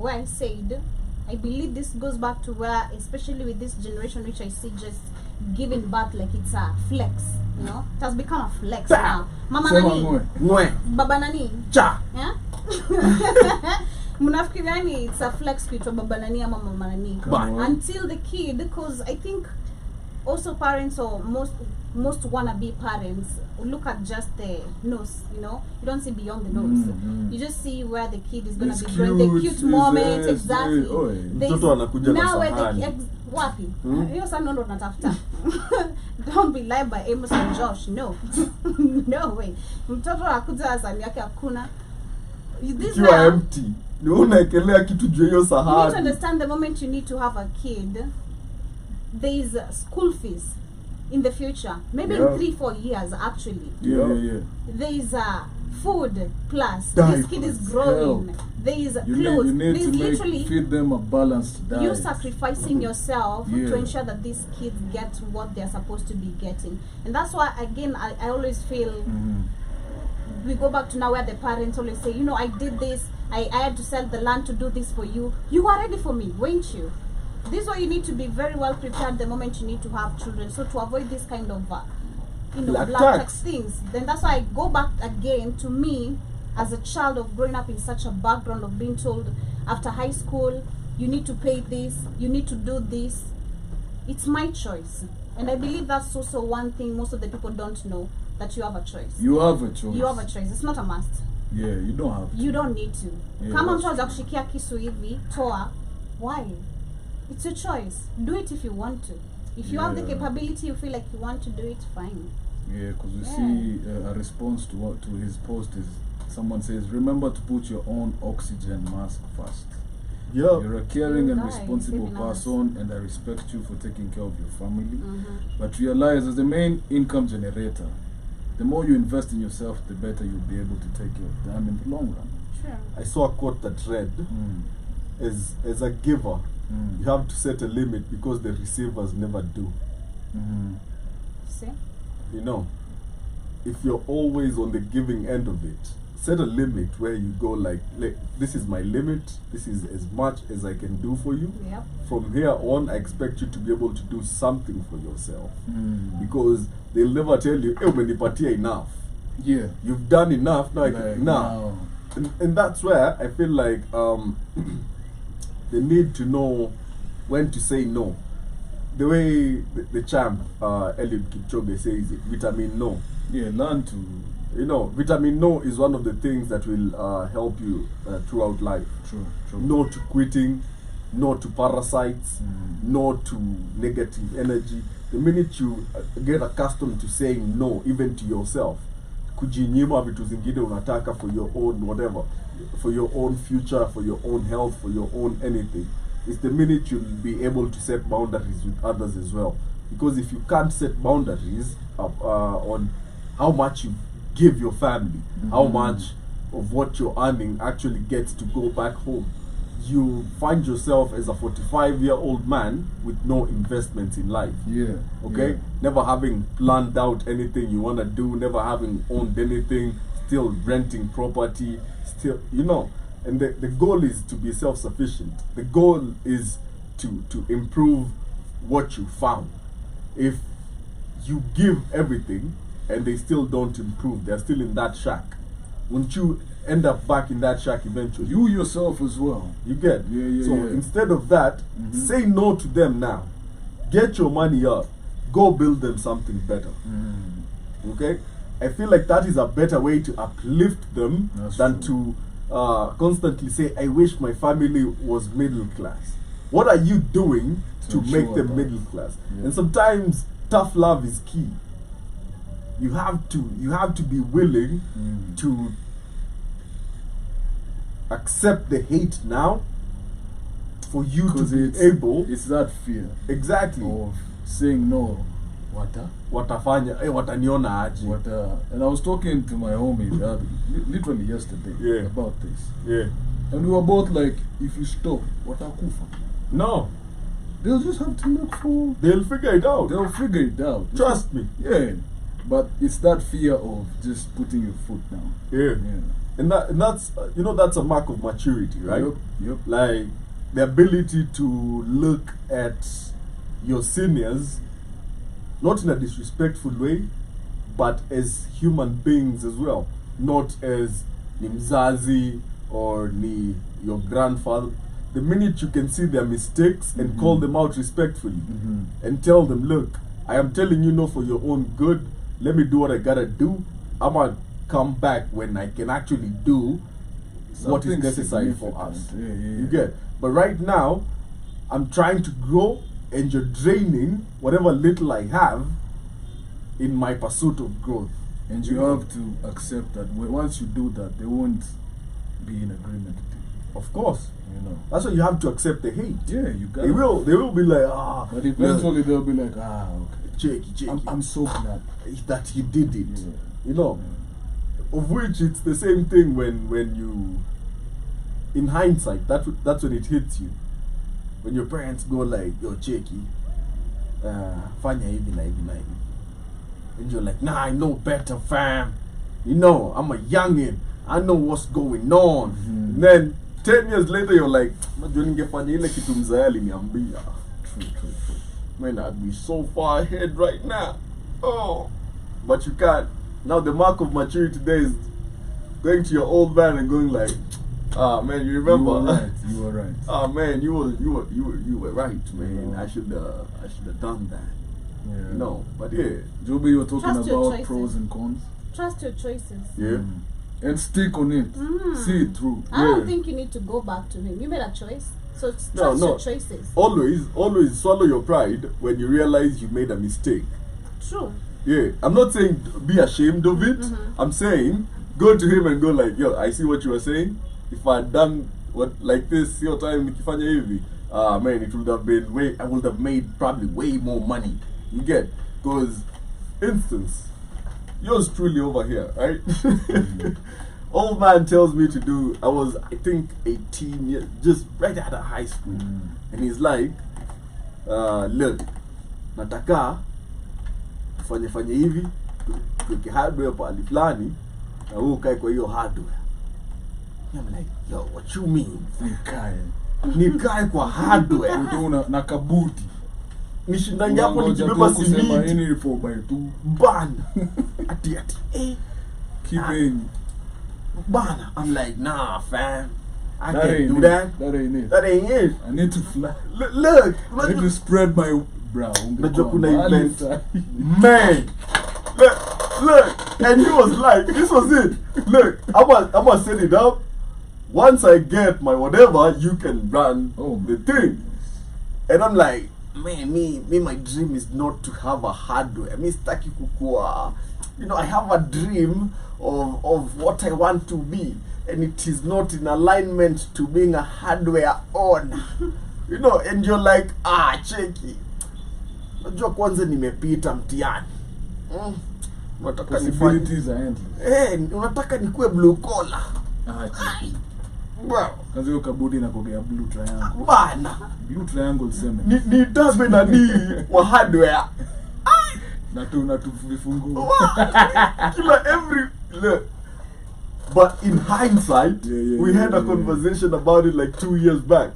Speaker 3: I said I believe this goes back to where, especially with this generation, which I see just giving birth like it's a flex. You know, it has become a flex now. Mama
Speaker 2: Sema
Speaker 3: nani,
Speaker 2: mwe.
Speaker 1: Mwe,
Speaker 3: baba nani,
Speaker 1: cha.
Speaker 3: yeah. Mnafikiri gani it's a flex kuitwa baba nani ama mama nani?
Speaker 1: Ba.
Speaker 3: Until the kid, because I think also parents, or most wannabe parents, look at just the nose. You know, you don't see beyond the nose. You just see where the kid is gonna
Speaker 2: It's
Speaker 3: be growing, the
Speaker 2: cute,
Speaker 3: cute moment.
Speaker 2: yes,
Speaker 3: Exactly.
Speaker 2: yes. Oh, yeah.
Speaker 3: There's-
Speaker 1: Mtoto anakuja na
Speaker 3: now where
Speaker 1: sahani.
Speaker 3: the wapi hiyo sana ndo natafuta. Don't be lied by Amos and Josh. No. No way. Mtoto akuja asani yake hakuna. This
Speaker 1: Ikiwa
Speaker 3: now,
Speaker 1: empty. Ni unaekelea kitu juu ya hiyo
Speaker 3: you need to
Speaker 1: sahani.
Speaker 3: understand the moment you need to have a kid, there is school fees in the future, maybe
Speaker 1: Yeah.
Speaker 3: in 3-4 years actually.
Speaker 2: Yeah.
Speaker 3: There is food plus
Speaker 1: Diapers.
Speaker 3: this kid is growing.
Speaker 2: Help.
Speaker 3: There is
Speaker 2: You
Speaker 3: clothes.
Speaker 2: need
Speaker 3: There's
Speaker 2: to
Speaker 3: literally
Speaker 2: feed them a balanced diet.
Speaker 3: you sacrificing yourself
Speaker 2: Yeah.
Speaker 3: to ensure that these kids get what they're supposed to be getting. And that's why again I always feel we go back to now where the parents always say, you know, I did this, I had to sell the land to do this for you. You were ready for me, weren't you? This is why you need to be very well prepared the moment you need to have children. So to avoid this kind of black tax things, then that's why I go back again to me as a child of growing up in such a background of being told after high school you need to pay this, you need to do this. It's my choice, and I believe that's also one thing most of the people don't know, that you have a choice.
Speaker 2: You have a choice.
Speaker 3: You have a choice. It's not a must.
Speaker 2: Yeah, you don't have to.
Speaker 3: You don't need to.
Speaker 2: Yeah,
Speaker 3: Kama
Speaker 2: that's
Speaker 3: mtu anaweza kushikia kisu hivi, toa. Why? It's your choice. Do it if you want to. If you have the
Speaker 2: Yeah.
Speaker 3: capability, you feel like you want to do it, fine.
Speaker 2: Yeah, because you
Speaker 3: Yeah.
Speaker 2: see a response to his post is someone says, remember to put your own oxygen mask first.
Speaker 1: Yeah.
Speaker 2: You're a caring and
Speaker 3: Right,
Speaker 2: responsible
Speaker 3: saving others.
Speaker 2: person, and I respect you for taking care of your family. But realize, as the main income generator, the more you invest in yourself, the better you'll be able to take care of them in the long run.
Speaker 3: Sure.
Speaker 1: I saw a quote that read, as a giver, you have to set a limit because the receivers never do.
Speaker 3: See?
Speaker 1: You know, if you're always on the giving end of it, set a limit where you go like this is my limit, this is as much as I can do for you.
Speaker 3: Yep.
Speaker 1: From here on, I expect you to be able to do something for yourself. Because they'll never tell you, hey, umenipatia enough.
Speaker 2: Yeah.
Speaker 1: You've done enough, now.
Speaker 2: Like, now.
Speaker 1: And that's where I feel like they need to know when to say no. The way the champ, Eliud Kipchoge says it, vitamin no.
Speaker 2: Yeah, learn to...
Speaker 1: You know, vitamin no is one of the things that will help you throughout life.
Speaker 2: True.
Speaker 1: No to quitting, no to parasites, no to negative energy. The minute you get accustomed to saying no, even to yourself, kujinyima vitu zingine unataka for your own whatever, for your own future, for your own health, for your own anything, it's the minute you'll be able to set boundaries with others as well. Because if you can't set boundaries on how much you give your family, how much of what you're earning actually gets to go back home, you find yourself as a 45-year-old man with no investments in life.
Speaker 2: Yeah.
Speaker 1: Okay?
Speaker 2: Yeah.
Speaker 1: Never having planned out anything you want to do, never having owned anything, still renting property, still, you know. And the goal is to be self-sufficient. The goal is to improve what you found. If you give everything and they still don't improve, they're still in that shack, won't you end up back in that shack eventually?
Speaker 2: You yourself as well.
Speaker 1: You get? So
Speaker 2: Yeah.
Speaker 1: instead of that, say no to them now. Get your money up. Go build them something better. Okay? I feel like that is a better way to uplift them than to constantly say, I wish my family was middle class. What are you doing to make them middle class? And sometimes tough love is key. You have to be willing to accept the hate now for you to be able.
Speaker 2: It's that fear
Speaker 1: Exactly.
Speaker 2: of saying no.
Speaker 1: Watafanya, wataniona aje.
Speaker 2: And I was talking to my homie literally yesterday about this.
Speaker 1: Yeah.
Speaker 2: And we were both like, if you stop, watakufa.
Speaker 1: No.
Speaker 2: They'll just have to look for...
Speaker 1: They'll figure it out.
Speaker 2: They'll figure it out.
Speaker 1: Trust me.
Speaker 2: Yeah. But it's that fear of just putting your foot down.
Speaker 1: Yeah. And that's that's a mark of maturity, right?
Speaker 2: Yep.
Speaker 1: Like the ability to look at your seniors not in a disrespectful way, but as human beings as well, not as ni mzazi or ni your grandfather. The minute you can see their mistakes and call them out respectfully and tell them, look, I am telling you no for your own good. Let me do what I gotta do. I'm gonna come back when I can actually do what is necessary for us. You get? But right now, I'm trying to grow and you're draining whatever little I have in my pursuit of growth.
Speaker 2: And you have to accept that once you do that, they won't be in agreement with you.
Speaker 1: Of course.
Speaker 2: You know.
Speaker 1: That's why you have to accept the hate.
Speaker 2: Yeah, you got
Speaker 1: They will be like,
Speaker 2: but eventually they'll be like, okay.
Speaker 1: Checky.
Speaker 2: I'm so glad
Speaker 1: that he did it.
Speaker 2: Yeah.
Speaker 1: You know. Of which it's the same thing when you, in hindsight, that's when it hits you. When your parents go like, yo, Checky, fanya hivi na hivi na hivi. And you're like, nah, I know better, fam. You know, I'm a youngin'. I know what's going on. And then 10 years later, you're like, ningefanya ile kitu mzee aliniambia. True. Man, I'd be so far ahead right now. Oh, but you can't. Now the mark of maturity today is going to your old man and going like, man, you remember?
Speaker 2: You were right.
Speaker 1: Man, you were right, man. I should have done that.
Speaker 2: Yeah.
Speaker 1: No, but yeah.
Speaker 2: Joby, you were talking
Speaker 3: Trust your
Speaker 2: about
Speaker 3: choices.
Speaker 2: pros and cons.
Speaker 3: Trust your choices.
Speaker 1: Yeah.
Speaker 2: And stick on it. See it through.
Speaker 3: I don't think you need to go back to him. You made a choice. So trust your choices.
Speaker 1: Always swallow your pride when you realize you made a mistake.
Speaker 3: True.
Speaker 1: Yeah. I'm not saying be ashamed of it. I'm saying go to him and go like, yo, I see what you were saying. If I had done what like this your time nikifanya hivi, man, it would have been I would have made probably way more money. You get? Because instance, yours truly over here, right? old man tells me to do. I was, I think, 18 years, just right out of high school, and he's like, look, nataka fanye hivi, tuweke hardware pahali fulani, na wewe ukae kwa hiyo hardware. I'm like, yo, what you mean? Nikae kwa hardware.
Speaker 2: Utaona na kabuti.
Speaker 1: Nishindangi hapo nikibeba simiti.
Speaker 2: Any 4x2
Speaker 1: bana. Ati
Speaker 2: keeping
Speaker 1: bana. I'm like, nah, fam. I
Speaker 2: that
Speaker 1: can't
Speaker 2: ain't
Speaker 1: do
Speaker 2: it.
Speaker 1: that.
Speaker 2: That ain't it.
Speaker 1: That ain't it.
Speaker 2: I need to fly.
Speaker 1: Look.
Speaker 2: I need to spread my brow.
Speaker 1: Najua kuna event. Man. Look. And he was like, this was it. Look, I'm gonna set it up. Once I get my whatever, you can run the thing. And I'm like, man, me, my dream is not to have a hardware. Me staki kukua. You know, I have a dream of what I want to be, and it is not in alignment to being a hardware owner. You know, and you're like, cheki. Najua kwanza nimepita mtihani. Unataka
Speaker 2: possibilities are endless.
Speaker 1: Unataka nikuwe blue collar. Bro,
Speaker 2: kazi hiyo kabudi na kogea blue triangle.
Speaker 1: Bana.
Speaker 2: Blue triangle sema.
Speaker 1: Ni tabe na ni wa hardware.
Speaker 2: Na tu vifungu.
Speaker 1: Kila every look. But in hindsight, we had a conversation about it like 2 years back.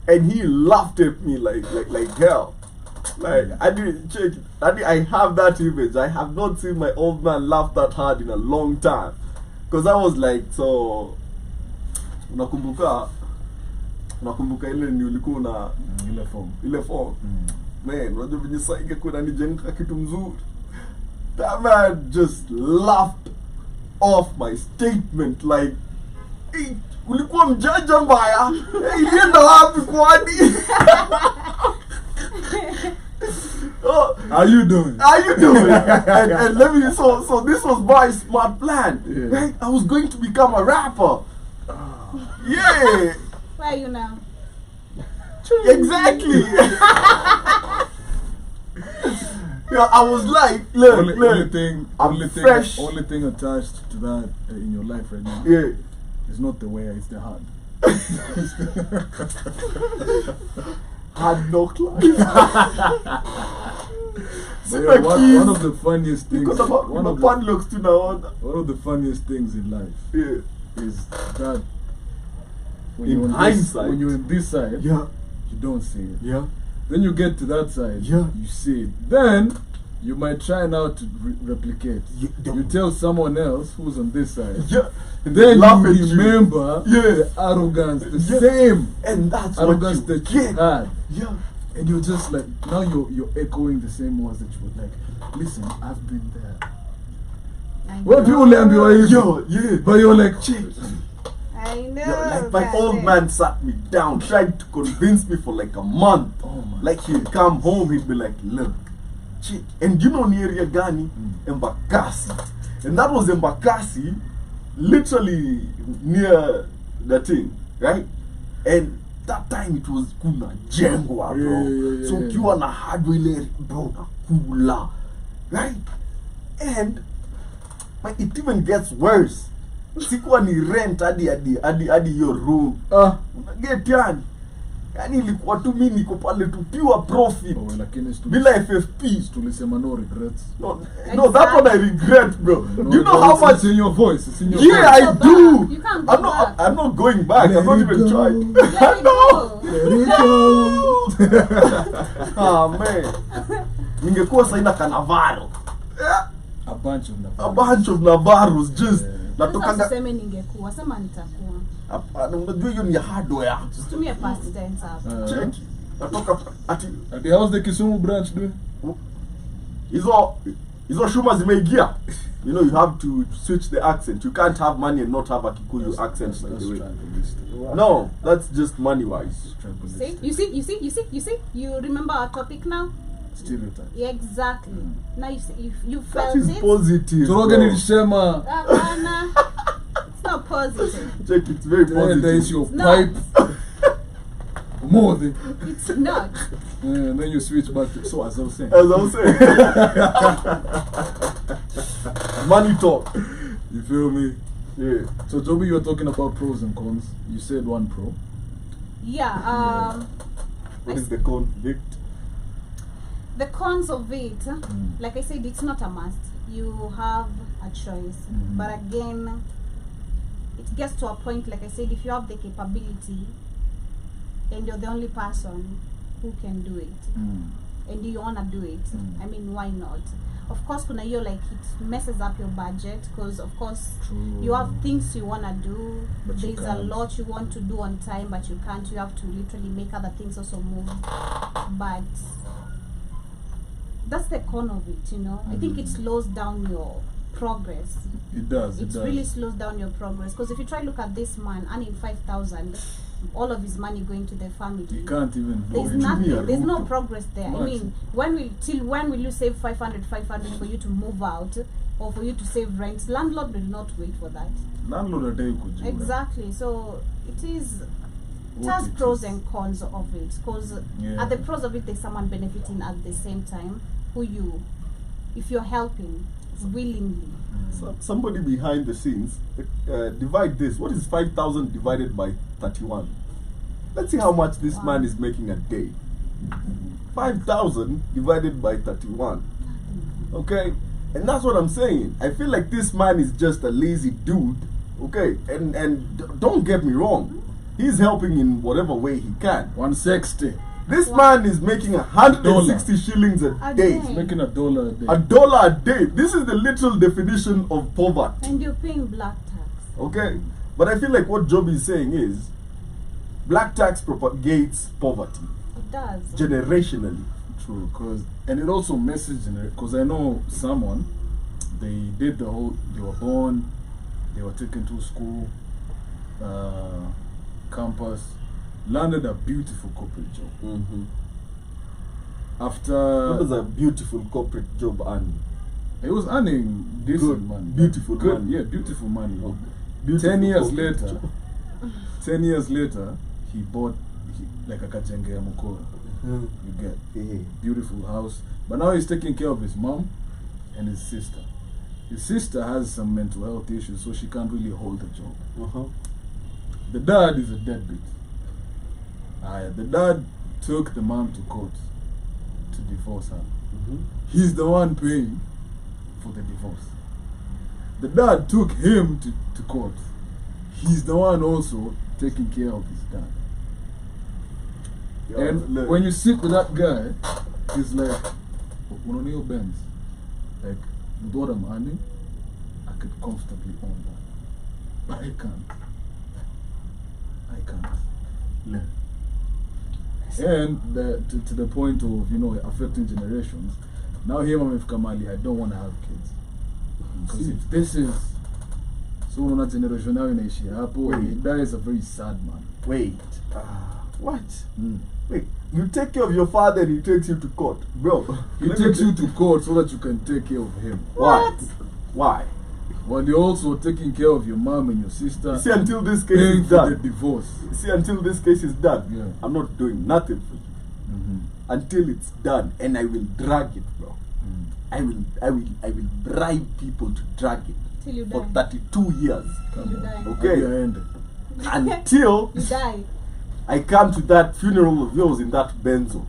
Speaker 1: And he laughed at me like hell. Like, I have that image. I have not seen my old man laugh that hard in a long time. Because I was like, so unakumbuka ile ni ulikuwa na ile form. Man, unajua venye sasa ingekuwa nijenga kitu mzuri. That man just laughed off my statement like, hey, ulikuwa mjanja mbaya. Ilienda wapi kwani?
Speaker 2: How you doing?
Speaker 1: And let me so this was my smart plan. Right? I was going to become a rapper. Yeah.
Speaker 3: Where are you now?
Speaker 1: Exactly. Yeah, I was like, look,
Speaker 2: only thing attached to that in your life right now.
Speaker 1: Yeah.
Speaker 2: It's not the where, it's the hard.
Speaker 1: Hard knock life.
Speaker 2: One of the funniest things.
Speaker 1: One
Speaker 2: of the funniest things in life is that when you're in this side, you don't see it.
Speaker 1: Yeah.
Speaker 2: Then you get to that side, you see it. Then you might try now to replicate. You tell someone else who's on this side.
Speaker 1: Yeah.
Speaker 2: Then you remember the arrogance, the same
Speaker 1: and that's
Speaker 2: arrogance
Speaker 1: what you
Speaker 2: that you had.
Speaker 1: Yeah.
Speaker 2: And you're just like, now you're echoing the same words that you were like, listen, I've been there. What people learn behind but you're like, check.
Speaker 3: I know.
Speaker 1: Like my old man sat me down, tried to convince me for like a month. Like he'd come home, he'd be like, look, check. And you know near area gani? Embakasi. And that was Embakasi, literally near the thing, right? And that time it was kuna jengwa, bro. So ukiwa na hardware ile, bro, na kula, right? And it even gets worse. Sikuwa ni rent hadi your room. Get yani. Yani ilikuwa tu mimi niko pale tu pure profit. Bila FFP.
Speaker 2: Tulisema no regrets.
Speaker 1: No, that one I regret, bro.
Speaker 2: No,
Speaker 1: do you know how much?
Speaker 2: It's in your voice. It's in your
Speaker 1: voice. I do.
Speaker 3: You can't go back.
Speaker 1: I'm not going back. I'm not even trying.
Speaker 3: Let it go.
Speaker 2: Let it go.
Speaker 1: Ah, man. Ningekuwa saina Canavaro.
Speaker 2: A bunch of
Speaker 1: Navaros just
Speaker 3: natokanga. Useme ningekuwa, sema nitakuwa.
Speaker 1: Hapana, unajua hiyo ni hardware.
Speaker 3: Tumia past tense hapo.
Speaker 1: Check. Natoka ati
Speaker 2: how's the Kisumu branch doing?
Speaker 1: Hizo shuma zimeingia. You know, you have to switch the accent. You can't have money and not have a Kikuyu accent by the way. No, that's just money wise.
Speaker 3: See? You see? You remember our topic now?
Speaker 2: Stereotype.
Speaker 3: Yeah, exactly. Now you felt
Speaker 1: that is
Speaker 3: it.
Speaker 1: Positive.
Speaker 2: Turoge nilisema.
Speaker 3: It's not positive.
Speaker 1: Check, it's very positive.
Speaker 2: There is your pipe. More than.
Speaker 3: It's not.
Speaker 2: And then you switch back to, so as I was saying.
Speaker 1: Money talk.
Speaker 2: You feel me?
Speaker 1: Yeah.
Speaker 2: So Joby, you were talking about pros and cons. You said one pro.
Speaker 3: Yeah.
Speaker 1: What is the convict?
Speaker 3: The cons of it, like I said, it's not a must. You have a choice. But again, it gets to a point, like I said, if you have the capability and you're the only person who can do it, and you want to do it, I mean, why not? Of course, kuna hiyo, like, it messes up your budget, because of course you have things you want to do,
Speaker 2: But you
Speaker 3: there's a
Speaker 2: can't.
Speaker 3: lot you want to do on time, but you can't. You have to literally make other things also move. But that's the con of it, you know. I think it slows down your progress.
Speaker 2: It does.
Speaker 3: It really slows down your progress, because if you try to look at this man earning 5,000, all of his money going to the family,
Speaker 2: You can't even.
Speaker 3: there's
Speaker 2: go
Speaker 3: nothing,
Speaker 2: into
Speaker 3: there's no progress there. I
Speaker 2: Imagine.
Speaker 3: mean, when will you save 500 for you to move out, or for you to save rent? Landlord will not wait for that.
Speaker 2: Landlord will take you.
Speaker 3: Exactly. So it is. It
Speaker 2: What
Speaker 3: has
Speaker 2: it
Speaker 3: pros
Speaker 2: is.
Speaker 3: and cons of it, because
Speaker 2: Yeah.
Speaker 3: at the pros of it, there's someone benefiting at the same time, if you're helping willingly.
Speaker 1: So, somebody behind the scenes, divide this. What is 5,000 divided by 31? Let's see how much this man is making a day. 5,000 divided by 31. Okay? And that's what I'm saying. I feel like this man is just a lazy dude. Okay? And don't get me wrong. He's helping in whatever way he can.
Speaker 2: 160.
Speaker 1: This man is making 160 shillings a
Speaker 3: A
Speaker 1: day.
Speaker 3: day.
Speaker 2: He's making $1 a day.
Speaker 1: $1 a day. This is the literal definition of poverty.
Speaker 3: And you're paying black tax.
Speaker 1: Okay? But I feel like what Job is saying is black tax propagates poverty
Speaker 3: It does.
Speaker 1: generationally.
Speaker 2: True, and it also messes because I know someone, they did they were born, they were taken to school, campus, landed a beautiful corporate job.
Speaker 1: What was
Speaker 2: After
Speaker 1: a beautiful corporate job earning?
Speaker 2: it was earning decent
Speaker 1: Good,
Speaker 2: money,
Speaker 1: beautiful
Speaker 2: good,
Speaker 1: money.
Speaker 2: yeah, beautiful money.
Speaker 1: Beautiful
Speaker 2: 10 years
Speaker 1: corporate
Speaker 2: later,
Speaker 1: job.
Speaker 2: 10 years later, he bought like a kajenge mukoro. You get beautiful house, but now he's taking care of his mom and his sister. His sister has some mental health issues, so she can't really hold the job. The dad is a deadbeat. The dad took the mom to court to divorce her. He's the one paying for the divorce. The dad took him to court. He's the one also taking care of his dad. And
Speaker 1: look.
Speaker 2: when you sit with that guy, he's like, Unonio Benz. Like, with what I'm earning, I could comfortably own that. But I can't. And to the point of, affecting generations. Now here, Mamefika Mali, I don't want to have kids. Because if this is so unaona generation now inaishi hapo, that is a very sad man.
Speaker 1: Wait. What? Wait. You take care of your father and he takes you to court. Bro.
Speaker 2: He takes you to court so that you can take care of him.
Speaker 1: What? Why?
Speaker 2: While you're also taking care of your mom and your sister.
Speaker 1: See, until this case
Speaker 2: paying
Speaker 1: is
Speaker 2: for the
Speaker 1: done.
Speaker 2: divorce.
Speaker 1: See, until this case is done,
Speaker 2: Yeah.
Speaker 1: I'm not doing nothing for you. Until it's done, and I will drag it, bro. I will bribe people to drag it
Speaker 3: Till you
Speaker 1: for
Speaker 3: die.
Speaker 1: 32 years.
Speaker 3: Till you die.
Speaker 1: Okay.
Speaker 2: End.
Speaker 1: Until
Speaker 3: You die.
Speaker 1: I come to that funeral of yours in that benzo.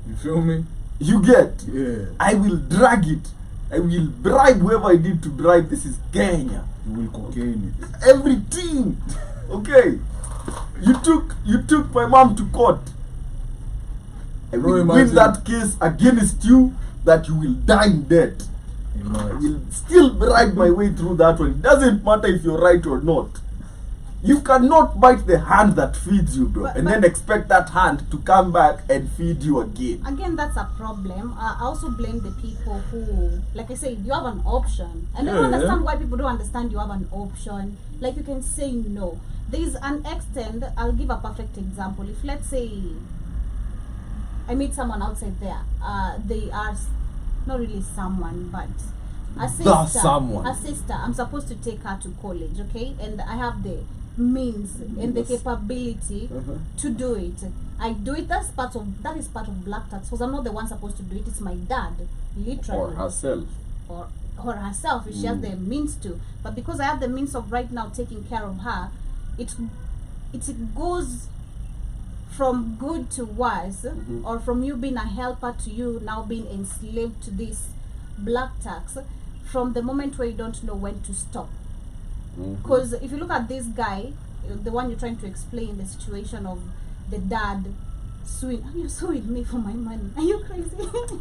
Speaker 2: You feel me?
Speaker 1: You get?
Speaker 2: Yeah.
Speaker 1: I will drag it. I will bribe whoever I need to bribe. This is Kenya.
Speaker 2: You will cocaine it.
Speaker 1: Everything. Okay. You took my mom to court. I
Speaker 2: Bro,
Speaker 1: will win
Speaker 2: imagine-
Speaker 1: that case against you that you will die in debt. I
Speaker 2: Imagine.
Speaker 1: will still bribe my way through that one. It doesn't matter if you're right or not. You cannot bite the hand that feeds you, bro, and then expect that hand to come back and feed you again.
Speaker 3: Again, that's a problem. I also blame the people who, like I said, you have an option. And I don't understand why people don't understand you have an option. Like, you can say no. There's an extent, I'll give a perfect example. If, let's say, I meet someone outside there, they are not really someone, but a sister.
Speaker 1: someone.
Speaker 3: A sister. I'm supposed to take her to college, okay? And I have the means and the capability to do it. I do it. That is part of Blacktax, because I'm not the one supposed to do it. It's my dad, literally.
Speaker 1: Or herself.
Speaker 3: for herself if she has the means to. But because I have the means of right now taking care of her, it goes from good to worse, or from you being a helper to you now being enslaved to this black tax, from the moment where you don't know when to stop. Because if you look at this guy, the one you're trying to explain, the situation of the dad suing, you're suing me for my money. Are you crazy?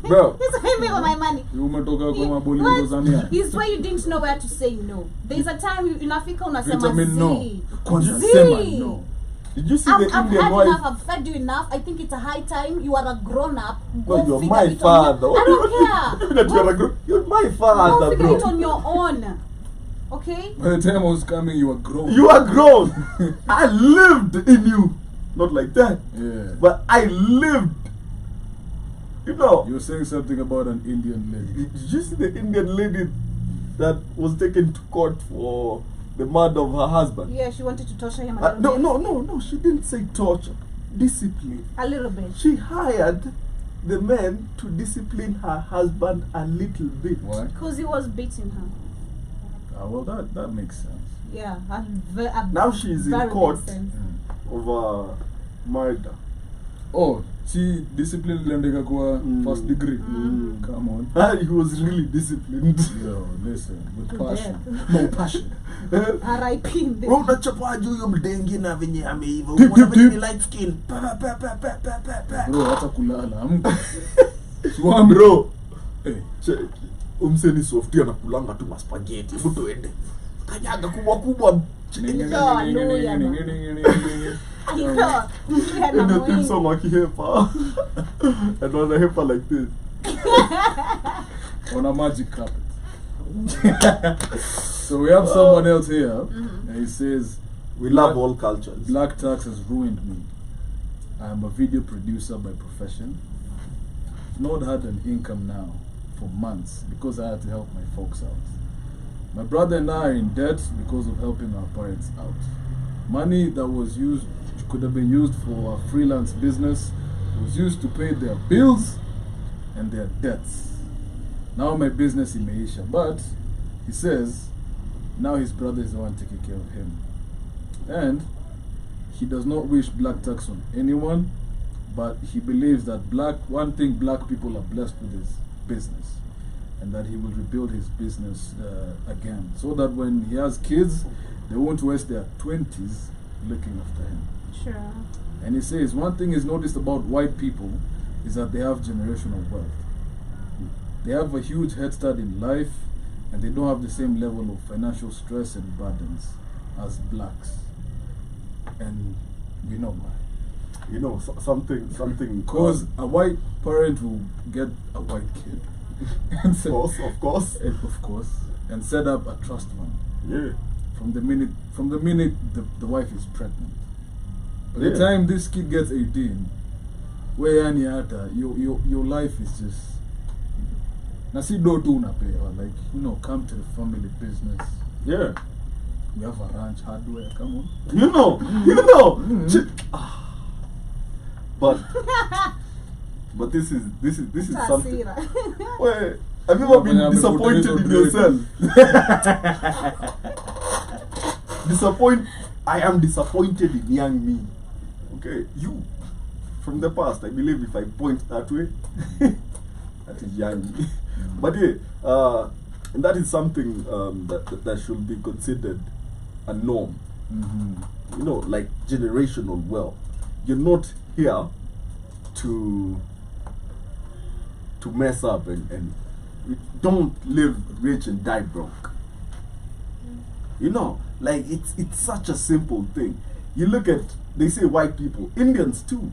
Speaker 2: Bro,
Speaker 3: He's suing me for my money. It's where you didn't know where to say no. There's a time in Africa unasema
Speaker 2: no. No.
Speaker 1: Did you see
Speaker 3: I've
Speaker 1: the
Speaker 3: had
Speaker 1: Indian wife?
Speaker 3: enough, I've fed you enough. I think it's a high time. You are a grown up. Go
Speaker 1: No, you're
Speaker 3: figure
Speaker 1: my
Speaker 3: it on
Speaker 1: father.
Speaker 3: your, I don't care.
Speaker 1: You're my
Speaker 3: Go
Speaker 1: father,
Speaker 3: figure it
Speaker 1: bro.
Speaker 3: on your own. Okay?
Speaker 2: By the time I was coming, you were grown.
Speaker 1: You are grown. I lived in you. Not like that.
Speaker 2: Yeah.
Speaker 1: But I lived. You know.
Speaker 2: You were saying something about an Indian lady.
Speaker 1: Did you see the Indian lady that was taken to court for the murder of her husband?
Speaker 3: Yeah, she wanted to torture him a little
Speaker 1: No,
Speaker 3: bit.
Speaker 1: no. She didn't say torture. Discipline.
Speaker 3: A little bit.
Speaker 1: She hired the man to discipline her husband a little bit.
Speaker 2: Why?
Speaker 3: Because he was beating her.
Speaker 2: Well, that makes sense.
Speaker 3: Yeah.
Speaker 1: Now she is in
Speaker 3: very
Speaker 1: court
Speaker 3: makes sense.
Speaker 1: over murder.
Speaker 2: Oh, she disciplined Lendega kwa first degree. Come on.
Speaker 1: He was really disciplined.
Speaker 2: Yo, listen, with
Speaker 3: To
Speaker 2: passion.
Speaker 3: death.
Speaker 2: No passion.
Speaker 3: R.I.P. in this.
Speaker 1: Wewe unachapaje huyo mdengi na venye ameiva?
Speaker 2: Dip,
Speaker 1: Unaona
Speaker 2: dip,
Speaker 1: venye
Speaker 2: dip.
Speaker 1: light skin. Pa, pa, pa, pa, pa, pa, pa, pa.
Speaker 2: Bro, hata kulala. Amka. Swami.
Speaker 1: Bro,
Speaker 2: Hey.
Speaker 1: check. Umseni softy anakulanga tu maspaghetti. Hebu tuende. Kanyaga kubwa.
Speaker 3: Alipewa mtu ana
Speaker 1: Ndio team
Speaker 3: mwingi.
Speaker 1: song akihepa. And on a hepa like this.
Speaker 2: On a magic carpet. So we have someone else here, and he says,
Speaker 1: We love all cultures.
Speaker 2: Blacktax has ruined me. I am a video producer by profession. Not had an income now for months because I had to help my folks out. My brother and I are in debt because of helping our parents out. Money that was used could have been used for a freelance business, was used to pay their bills and their debts. Now my business is Maisha, but he says now his brother is the one taking care of him. And he does not wish black tax on anyone, but he believes that one thing black people are blessed with is business, and that he will rebuild his business again, so that when he has kids, they won't waste their 20s looking after him.
Speaker 3: Sure.
Speaker 2: And he says one thing is noticed about white people is that they have generational wealth. They have a huge head start in life, and they don't have the same level of financial stress and burdens as blacks. And we know why.
Speaker 1: You know, something.
Speaker 2: Because a white parent will get a white kid. And
Speaker 1: Of course.
Speaker 2: Of course. And set up a trust fund.
Speaker 1: Yeah.
Speaker 2: From the minute the wife is pregnant. By the
Speaker 1: Yeah.
Speaker 2: time this kid gets 18, where your life is just nasi do tu unapewa, like, you know, come to the family business.
Speaker 1: Yeah.
Speaker 2: We have a ranch hardware, come on.
Speaker 1: You know. But this is something.
Speaker 3: Tasira.
Speaker 1: Wait, have you ever been disappointed in yourself? I am disappointed in young me. Okay, you from the past. I believe if I point that way, that is young me. But yeah, and that is something that should be considered a norm. You know, like generational wealth. You're not here to mess up and don't live rich and die broke. You know, like it's such a simple thing. You look at, they say white people, Indians too.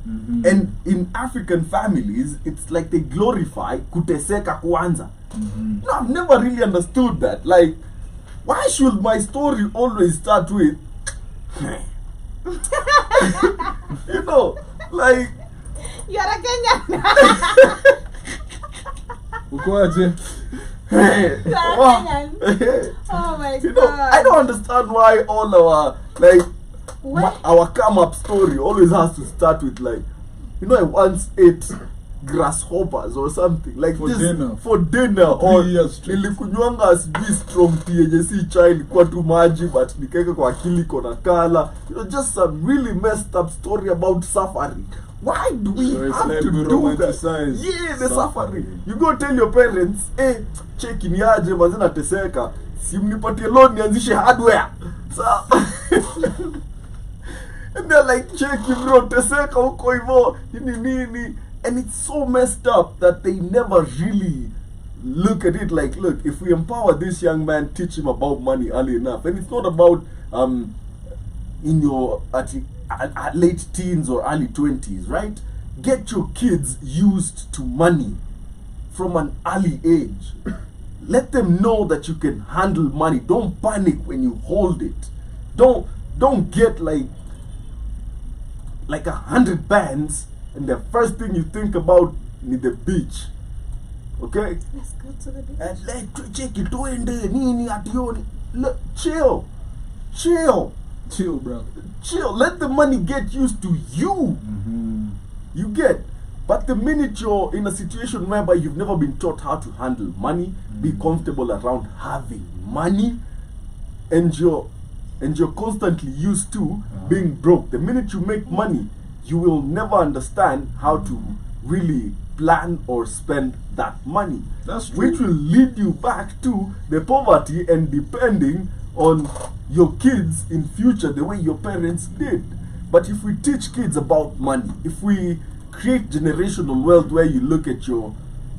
Speaker 1: And in African families, it's like they glorify kuteseka kwanza. No, I've never really understood that. Like, why should my story always start with you know, like,
Speaker 3: You're a Kenyan.
Speaker 2: Ukwaje?
Speaker 3: You're a Kenyan. Oh my
Speaker 1: you know,
Speaker 3: god.
Speaker 1: I don't understand why all our, like,
Speaker 3: What?
Speaker 1: our come up story always has to start with, like, you know, I once ate grasshoppers or something like
Speaker 2: For
Speaker 1: just
Speaker 2: dinner.
Speaker 1: for dinner
Speaker 2: For
Speaker 1: or
Speaker 2: 3 years straight.
Speaker 1: nilikunywanga sijui strong tea yenye si chai ilikuwa tu maji but nikaweka kwa akili kona kala, you know, just some really messed up story about suffering. Why do we
Speaker 2: So it's
Speaker 1: have
Speaker 2: like
Speaker 1: to
Speaker 2: we
Speaker 1: do that?
Speaker 2: romanticize
Speaker 1: Yeah, the
Speaker 2: suffering.
Speaker 1: suffering. You go tell your parents, hey, check ni aje mazina nateseka, si mnipatie loan nianzishe hardware. So and they're like, check bro, teseka huko hivyo nini. And it's so messed up that they never really look at it like, look, if we empower this young man, teach him about money early enough. And it's not about in your at late teens or early 20s, right? Get your kids used to money from an early age. Let them know that you can handle money. Don't panic when you hold it. Don't get like 100 bands and the first thing you think about is the beach. Okay?
Speaker 3: Let's go to the beach.
Speaker 1: And let check it nini ationi. Look, chill. Chill.
Speaker 2: Chill, bro.
Speaker 1: Chill. Let the money get used to you. You get. But the minute you're in a situation whereby you've never been taught how to handle money, be comfortable around having money, and you're constantly used to being broke. The minute you make money, you will never understand how to really plan or spend that money.
Speaker 2: That's true.
Speaker 1: Which will lead you back to the poverty and depending on your kids in future the way your parents did. But if we teach kids about money, if we create generational wealth where you look at your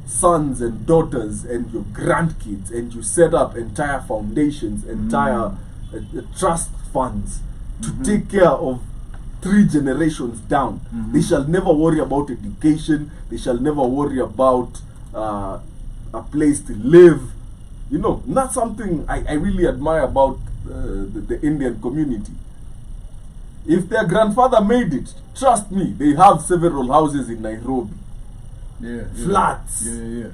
Speaker 1: sons and daughters and your grandkids and you set up entire foundations, entire trust funds to take care of 3 generations down. They shall never worry about education. They shall never worry about a place to live. You know, not something I really admire about the Indian community. If their grandfather made it, trust me, they have several houses in Nairobi.
Speaker 2: Yeah.
Speaker 1: Flats.
Speaker 2: Yeah.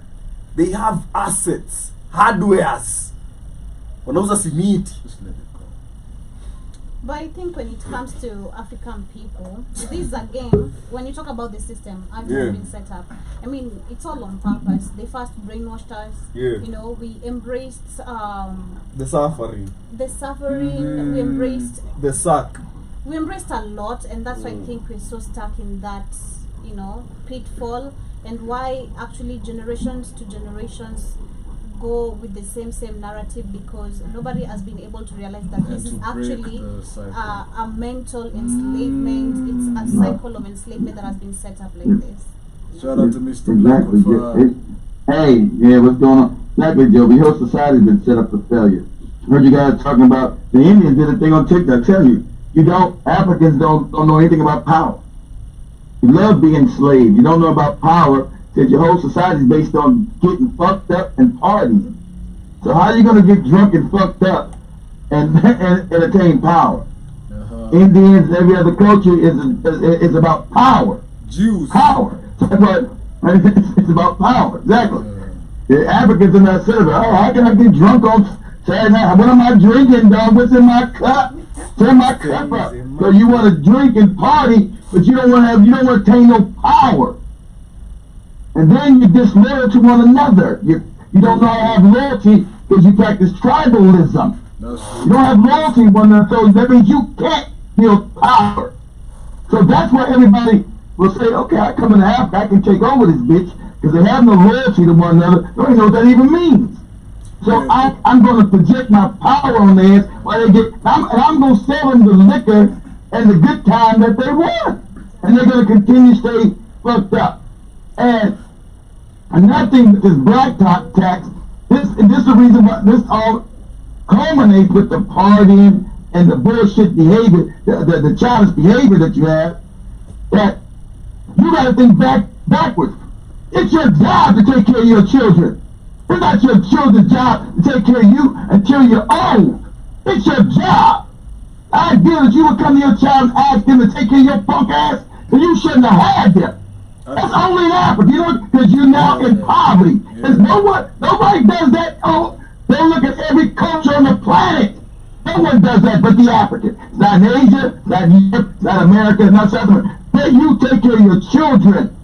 Speaker 1: They have assets, hardwares. Wanauza simiti.
Speaker 2: Just let it go.
Speaker 3: But I think when it comes to African people, this again, when you talk about the system, how it's been set up, I mean, it's all on purpose. They first brainwashed us.
Speaker 1: Yeah.
Speaker 3: You know, we embraced
Speaker 1: The suffering.
Speaker 3: the suffering. We embraced
Speaker 1: The suck.
Speaker 3: a lot, and that's why I think we're so stuck in that, you know, pitfall, and why actually generations to generations go with the same narrative, because nobody has been able to realize that this is actually a mental enslavement. It's a cycle of enslavement that has been set up like this.
Speaker 2: Shout out to Mr. Black
Speaker 4: Exactly. Hey, yeah, what's going on? Exactly, Joe. The whole society's been set up for failure. Heard you guys talking about the Indians did a thing on TikTok. Tell you, Africans don't know anything about power. You love being enslaved. You don't know about power. That your whole society is based on getting fucked up and partying. So how are you going to get drunk and fucked up and attain power? Indians and every other culture is about power.
Speaker 2: Jews.
Speaker 4: Power. It's about power. Exactly. The Africans are not set up. Oh, how can I get drunk on Saturday night? What am I drinking, dog? What's in my cup? Turn my cup up. So you want to drink and party, but you don't want to attain no power. And then you're disloyal to one another. You don't know how to have loyalty because you practice tribalism. You don't have loyalty to one another, so that means you can't build power. So that's why everybody will say, okay, I come in Africa, I can take over this bitch, because they have no loyalty to one another. They don't even know what that even means. So I'm going to project my power on their ass while they get, and I'm going to sell them the liquor and the good time that they want. And they're going to continue to stay fucked up. And another thing with this Blacktax, this is the reason why this all culminates with the partying and the bullshit behavior, the childish behavior that you have, that you got to think backwards. It's your job to take care of your children. It's not your children's job to take care of you until you're old. It's your job. I feel that you would come to your child and ask them to take care of your punk ass, then you shouldn't have had them. That's only in Africa, you know, because you're now in poverty. There's nobody does that. Oh, they look at every culture on the planet. No one does that but the African. It's not in Asia, it's not in Europe, it's not America, it's not South America. But you take care of your children.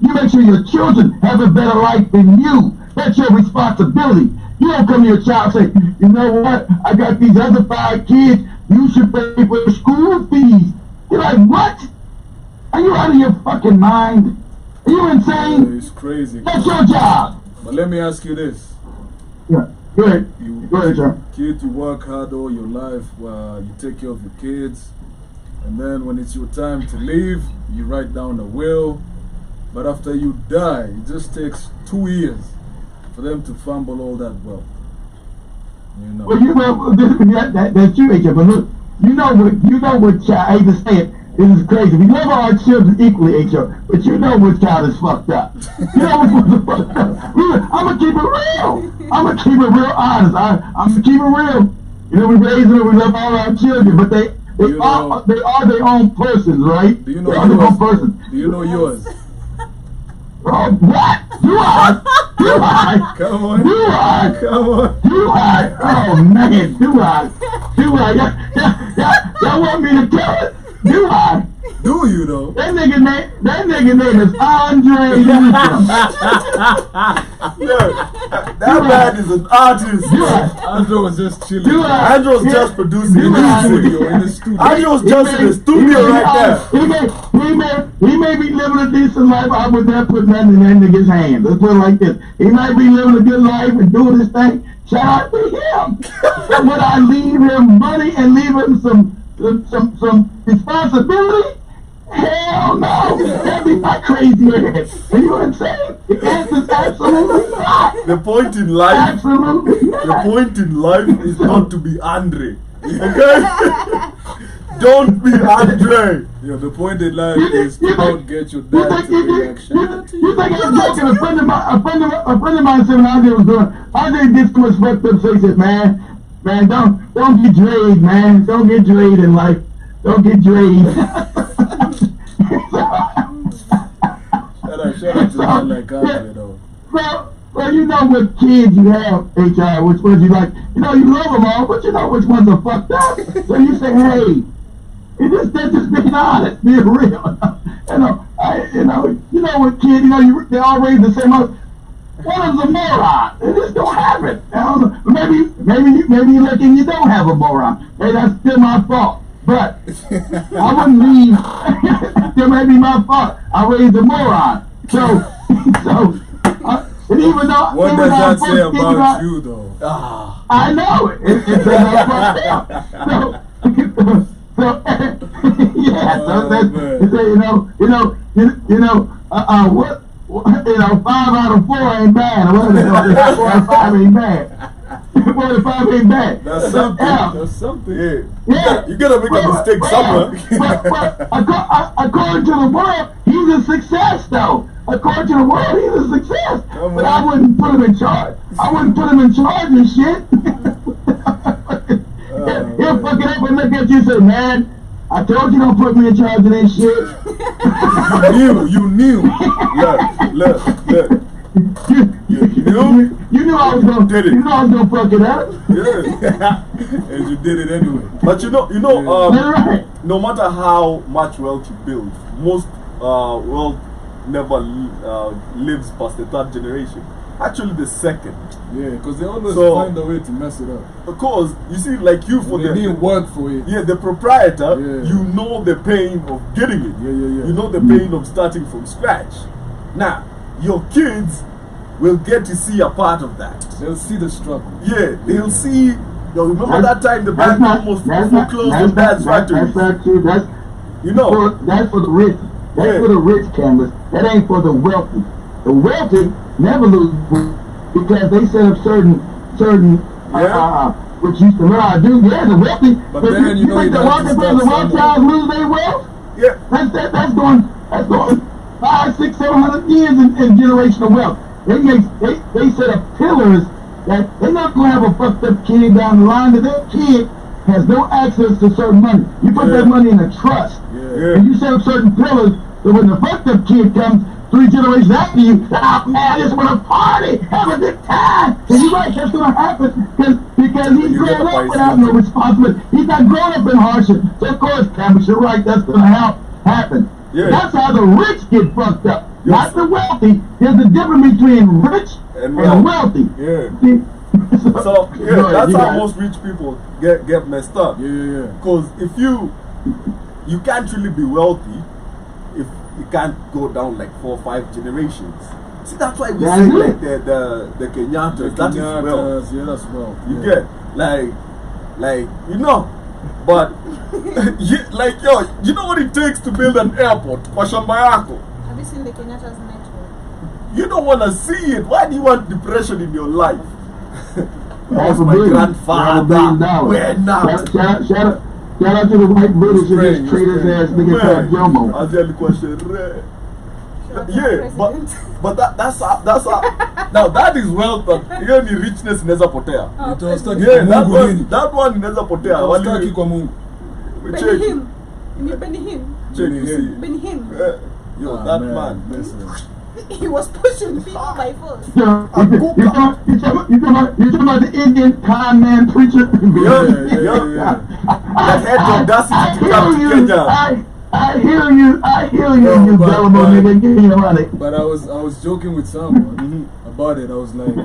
Speaker 4: You make sure your children have a better life than you. That's your responsibility. You don't come to your child and say, you know what? I got these other 5 kids. You should pay for the school fees. You're like, what? Are you out of your fucking mind? Are you insane?
Speaker 2: It's crazy.
Speaker 4: That's your job.
Speaker 2: But let me ask you this.
Speaker 4: Yeah. Go ahead. Go ahead, John.
Speaker 2: Kid, you work hard all your life. You take care of your kids. And then when it's your time to leave, you write down a will. But after you die, it just takes 2 years for them to fumble all that wealth. You know.
Speaker 4: Well, you know that's you, AJ. But look, you know what child. I hate to say it. This is crazy. We love our children equally, AJ. But you know which child is fucked up. You know what's fucked up. I'm gonna keep it real. I'm gonna keep it real honest. I'm gonna keep it real. You know, we raise them. We love all our children, but they are their own persons, right?
Speaker 2: Do you know
Speaker 4: they are their own
Speaker 2: yours?
Speaker 4: persons.
Speaker 2: Do you know yours?
Speaker 4: What? Do I? Do I?
Speaker 2: Come on.
Speaker 4: Do I?
Speaker 2: Come on.
Speaker 4: Do I? Oh man, do I? Do I? Y'all want me to tell it? Do I?
Speaker 2: Do you though?
Speaker 4: That nigga name is Andre Newsom.
Speaker 1: That man is an artist.
Speaker 2: Andrew was just chilling.
Speaker 1: Andrew was just producing in the studio. Andrew was just in the studio right there.
Speaker 4: He may be living a decent life. I would not put nothing in that nigga's hands. Let's put it like this. He might be living a good life and doing his thing. Shout out to him. But would I leave him money and leave him some responsibility? Hell no! That'd be my crazy head. You know what I'm saying? The answer's absolutely not.
Speaker 1: The point in life,
Speaker 4: Absolutely not.
Speaker 1: the point in life is not to be Andre. Okay? Don't be Andre.
Speaker 2: Yeah, the point in life is to not get your dad to reaction.
Speaker 4: You think I'm joking? A friend of mine said when Andre was doing, Andre discourse fucked up, so he said, man, don't get drayed, man. Don't get drayed in life. Don't get drayed.
Speaker 2: Shout out to man like Andre though.
Speaker 4: Well, you know what kids you have, HR, which ones you like. You know, you love them all, but you know which ones are fucked up. So you say, hey, that's just being honest, being real. You know what kid, they all raised the same house. One is a moron. It just don't happen. Maybe you're lucky you don't have a moron. Hey, that's still my fault. But I wouldn't leave. That may be my fault. I raised a moron. And even though
Speaker 2: what does that say about you though?
Speaker 4: I know it. It says I'm fucked up. So what? 5 out of 4 ain't bad. Or whatever. 4 out of 5 ain't bad. 4 out of 5 ain't bad.
Speaker 2: That's something. That's something.
Speaker 4: Yeah.
Speaker 1: You gotta make a mistake somewhere.
Speaker 4: But according to the world, he's a success, though. According to the world, he's a success. But I wouldn't put him in charge. I wouldn't put him in charge of shit. He'll fuck it up and look at you and say, man, I told you don't put me in charge of this shit.
Speaker 2: You knew. Look.
Speaker 4: You knew I was gonna fuck it up.
Speaker 1: Yeah.
Speaker 2: And you did it anyway.
Speaker 1: But
Speaker 4: Right.
Speaker 1: no matter how much wealth you build, most wealth never lives past the 3rd generation. Actually, the 2nd.
Speaker 2: Yeah, because they always find a way to mess it up.
Speaker 1: Because you see, like you for
Speaker 2: they didn't work for it.
Speaker 1: Yeah, the proprietor.
Speaker 2: Yeah.
Speaker 1: You know the pain of getting it.
Speaker 2: Yeah.
Speaker 1: You know the pain of starting from scratch. Now, your kids will get to see a part of that.
Speaker 2: They'll see the struggle.
Speaker 1: Yeah, they'll see. Remember that time the bank almost foreclosed on Dad's factory.
Speaker 4: That's not true. That's for the rich. That's for the rich, Canvas. That ain't for the wealthy. The wealthy never lose because they set up certain which used to learn how to do. Yeah, the wealthy.
Speaker 2: But then you think
Speaker 4: the Rothschilds lose their wealth?
Speaker 1: Yeah.
Speaker 4: That's going 500, 600, 700 years in generational wealth. They set up pillars that they're not going to have a fucked up kid down the line. That their kid has no access to certain money. You put that money in a trust, and you set up certain pillars. So when the fucked up kid comes 3 generations after you, man, I just want to party, have a good time. And you're right, that's going to happen because he's grown up without no responsibility. He's not grown up in hardship. So of course, Campbell, you're right, that's going to happen. Yeah. That's how the rich get fucked up. not the wealthy. There's a difference between rich and wealthy.
Speaker 1: Yeah.
Speaker 4: See?
Speaker 1: So yeah, that's how most rich people get messed up.
Speaker 2: Yeah.
Speaker 1: Because if you can't really be wealthy if you can't go down like 4 or 5 generations. See, that's why we say like the Kenyatas, that is wealth.
Speaker 2: Yeah, that's wealth.
Speaker 1: You get like you know, but like you know what it takes to build an airport for shamba yako.
Speaker 3: Have you seen the Kenyatta's network?
Speaker 1: You don't want to see it. Why do you want depression in your life?
Speaker 4: That's
Speaker 1: my grandfather. We're not.
Speaker 4: Shout out to the white British and this traitor's ass nigga called Jomo.
Speaker 1: Yeah, but that's now that is wealth, but hiyo ni richness inaweza potea. Yeah, that one inaweza potea.
Speaker 2: Hawataki kwa Mungu.
Speaker 3: Benihim.
Speaker 1: Yo, that man.
Speaker 3: He was pushing people by force.
Speaker 4: You talking about the Indian con man preacher?
Speaker 1: Yeah. That had the audacity to come to Kenya.
Speaker 4: I hear you, you gullible nigga. Give me your money.
Speaker 2: But I was joking with someone about it. I was like,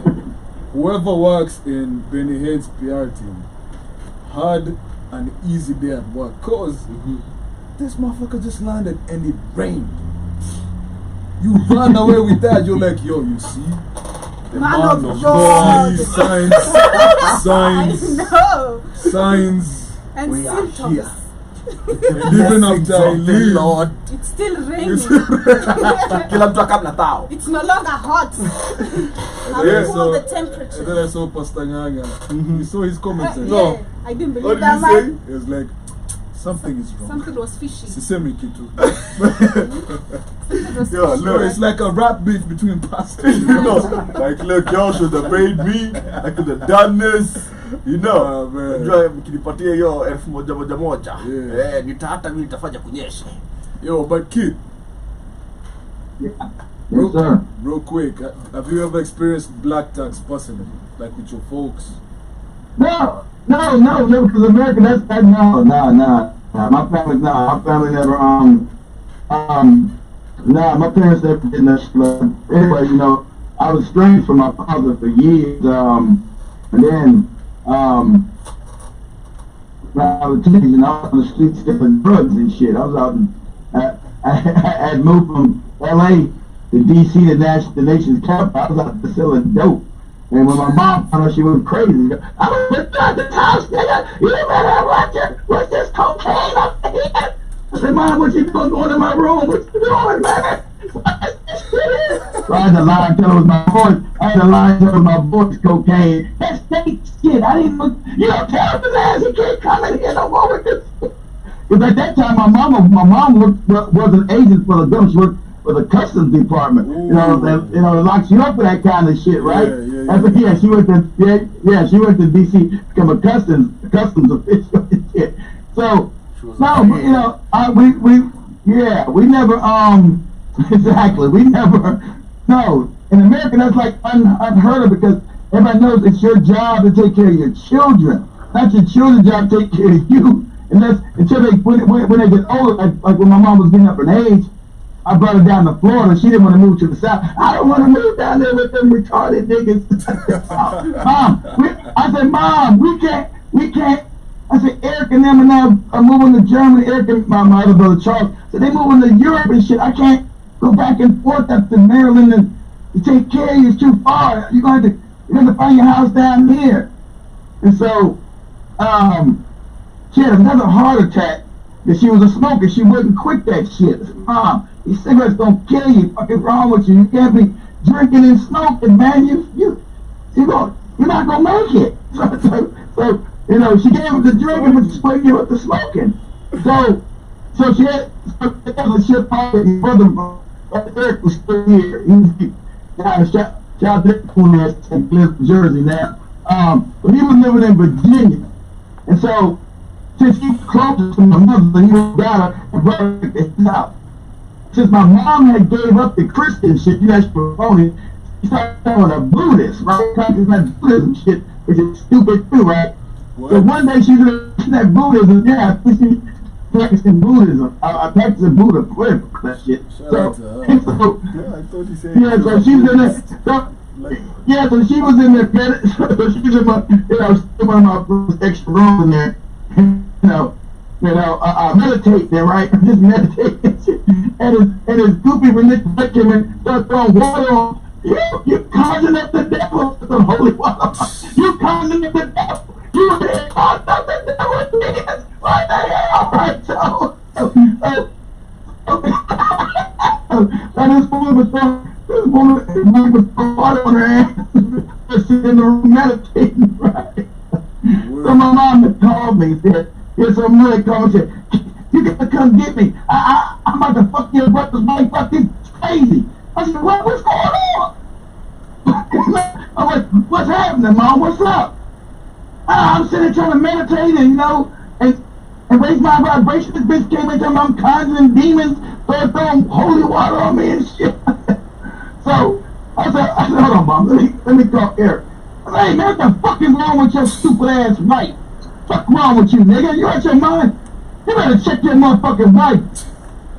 Speaker 2: whoever works in Benny Hinn's PR team had an easy day at work. Cause this motherfucker just landed and it rained. You run away with that. You're like, yo, you see? The
Speaker 3: Man of God.
Speaker 2: Signs.
Speaker 3: I know.
Speaker 2: Signs.
Speaker 3: And
Speaker 1: we
Speaker 3: symptoms.
Speaker 1: are
Speaker 2: Even after I leave,
Speaker 1: Lord.
Speaker 3: It's still raining.
Speaker 1: Kila mtu akam na tao.
Speaker 3: It's no longer hot. I'll cool the temperature.
Speaker 2: And then I saw Pastor Nganga. You saw his comments.
Speaker 3: Yeah, I didn't believe
Speaker 1: What
Speaker 3: that
Speaker 1: did he say?
Speaker 3: man.
Speaker 2: He was like, something is wrong.
Speaker 3: Something was fishy.
Speaker 2: Sisemi kitu.
Speaker 3: Something was
Speaker 1: Yo,
Speaker 3: fishy.
Speaker 1: look,
Speaker 2: It's like a rap beef between pastors.
Speaker 1: you know, like look, y'all should have paid me. I could have done this. You know,
Speaker 2: man.
Speaker 1: mkinipatia hiyo 1,000
Speaker 2: Yeah.
Speaker 1: hata mimi nitafanya kunyeshe.
Speaker 2: Yo, but kid,
Speaker 4: Yes, sir.
Speaker 2: real quick, have you ever experienced Blacktax personally, like with your folks?
Speaker 4: No, because America, no. My family, my family never, my parents never did that shit. Anyway, you know, I was estranged from my father for years, and then, when I was a teenager, I was on the streets stealing drugs and shit. I was out I had moved from LA to DC, the nation's capital. I was out there selling dope. And when my mom found out, she went crazy. I was inside this house, nigga. You better watch it. What's this cocaine up here? I said, Mom, what you doing going in my room? What you doing, man? So I had to lie and tell it was my voice. I had to lie and tell it was my voice cocaine. That's fake shit. I didn't know. You know, tell his ass he can't come in here no more with this. Because at that time, my mom was an agent for the government. She worked for the customs department.
Speaker 2: Ooh.
Speaker 4: You know, it locks you up for that kind of shit, right?
Speaker 2: Yeah.
Speaker 4: She went to DC to become a customs official and shit. So no, you know, we never exactly. We never no. In America, that's like unheard of because everybody knows it's your job to take care of your children, not your children's job to take care of you. And that's until they when they get older, like when my mom was getting up in age, I brought her down to Florida. She didn't want to move to the south. I don't want to move down there with them retarded niggas. I said, Mom, we can't. I said, Eric and them are moving to Germany. Eric and my other brother Charles. So they moving to Europe and shit. I can't go back and forth up to Maryland and take care of you. It's too far. You're going to find your house down here. And so, she had another heart attack. Because she was a smoker, she wouldn't quit that shit. I said, Mom, these cigarettes gonna kill you. Fucking wrong with you? You can't be drinking and smoking, man. You're not gonna make it. So you know, she gave up the drinking, but she wouldn't give up the smoking. So she had the shit pocket. His brother Eric was still here. Shout out to cool ass in Jersey now. But he was living in Virginia, and so. Since he was closer to my mother, he got her and brought her to his house. Since my mom had gave up the Christian shit, you know, she was phony, she started going a Buddhist, right? Practicing that Buddhism shit, which is stupid too, right? What? So one day she did that Buddhism, yeah, practicing Buddhism. I practicing Buddha prayer for that shit.
Speaker 2: Shout out to her.
Speaker 1: Yeah, I thought he said.
Speaker 4: Yeah, so she was in there. So she was in there. So she was in my, one of my first extra rooms in there. Meditate there, right? Just meditate. And his goofy religious came in, started throwing water on. You conjuring up the devil with the holy water. You conjuring up the devil. You conjuring up the devil. What the hell? Right? So and this woman was throwing water on her ass. She's in the room meditating, right? So my mom had called me and said, here's some really called and said, you gotta come get me. I'm about to fuck your brother's wife up. This is crazy. I said, what's going on? I'm like, what's happening, Mom? What's up? I'm sitting there trying to meditate and raise my vibration. This bitch came in telling me I'm conjuring demons, started throwing holy water on me and shit. So I said, hold on, Mom, let me call Eric. I said, hey man, what the fuck is wrong with your stupid ass wife? What's wrong with you, nigga? You out your mind? You better check your motherfucking wife.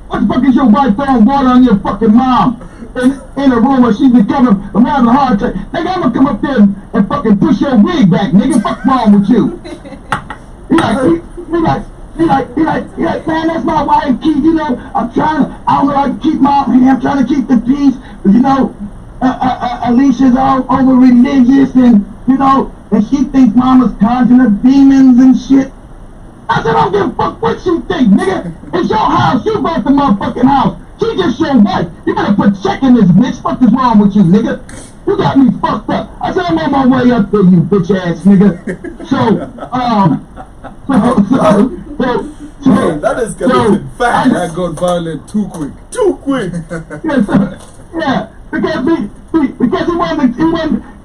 Speaker 4: What the fuck is your wife throwing water on your fucking mom in a room where she's becoming having a heart attack? Nigga, I'm gonna come up there and fucking push your wig back, nigga. What's wrong with you? He like, man, that's my wife, Keith. I don't know how to keep I'm trying to keep the peace. Alicia's all over religious and she thinks mama's conjuring up demons and shit. I said, I don't give a fuck what she think, nigga. It's your house. You bought the motherfucking house. She just your wife. You better put check in this bitch. What is wrong with you, nigga? You got me fucked up. I said, I'm on my way up there, you bitch ass nigga.
Speaker 1: That escalated fast.
Speaker 2: That got violent too quick.
Speaker 1: Too quick.
Speaker 4: Yeah, because he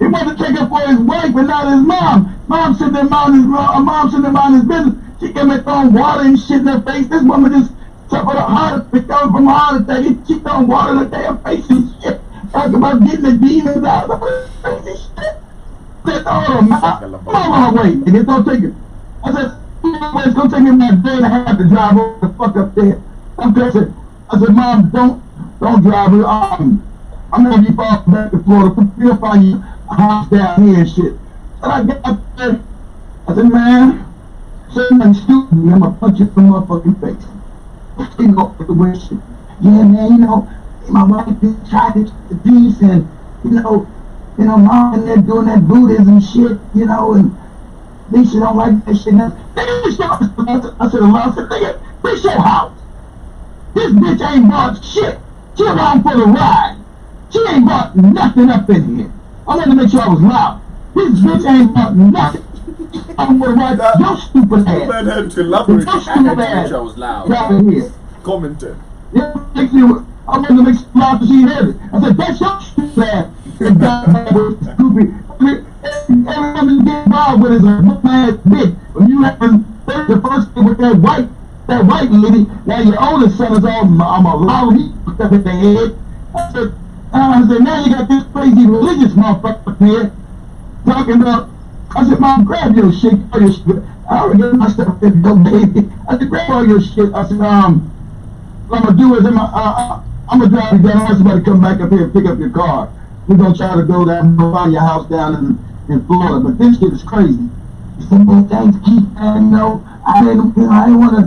Speaker 4: wanted to take up for his wife and not his mom. Mom sitting there minding his business. She came in throwing water and shit in her face. This woman just suffered a heart attack from a heart attack. She throwing water in her damn face and shit. Talking about getting the demons out of her crazy shit. I said, oh, Mom, wait, nigga, don't take it. I said, it's gonna take me about a day and a half to drive over the fuck up there. I said, Mom, don't drive her. I'm gonna be far back to Florida. We'll find you a house down here and shit. And I got up there. I said, man, say nothing stupid, man. I'm gonna punch you in the motherfucking face. You know, the way shit. Yeah, man, my wife tried to keep the peace and, Mom and they're doing that Buddhism shit, and Lisa don't like that shit. I said, nigga, this your house. This bitch ain't bought shit. She around for the ride. She ain't bought nothing up in here. I wanted to make sure I was loud. This bitch ain't bought nothing. I'm gonna ride your stupid ass.
Speaker 1: Man had to elaborate.
Speaker 4: Your stupid ass.
Speaker 1: I was loud.
Speaker 4: Get out of here.
Speaker 1: Commented.
Speaker 4: Yeah, I wanted to make sure loud so she heard it. I said, that's your stupid ass. And that was stupid. Everyone you get involved with is a book-ass bitch. When you happen the first thing with that white lady, now your oldest son is all, I'm a loud, he put up in their head. I said, now you got this crazy religious motherfucker here talking about. I said, Mom, grab your shit, all your shit. I already got my stuff in the baby. I said, grab all your shit. I said, what I'm gonna do is I'm gonna drive you down. I want somebody to come back up here and pick up your car. We're gonna try to go down and find your house down in Florida. But this shit is crazy. He said, well, thanks, Keith, man. I didn't want to,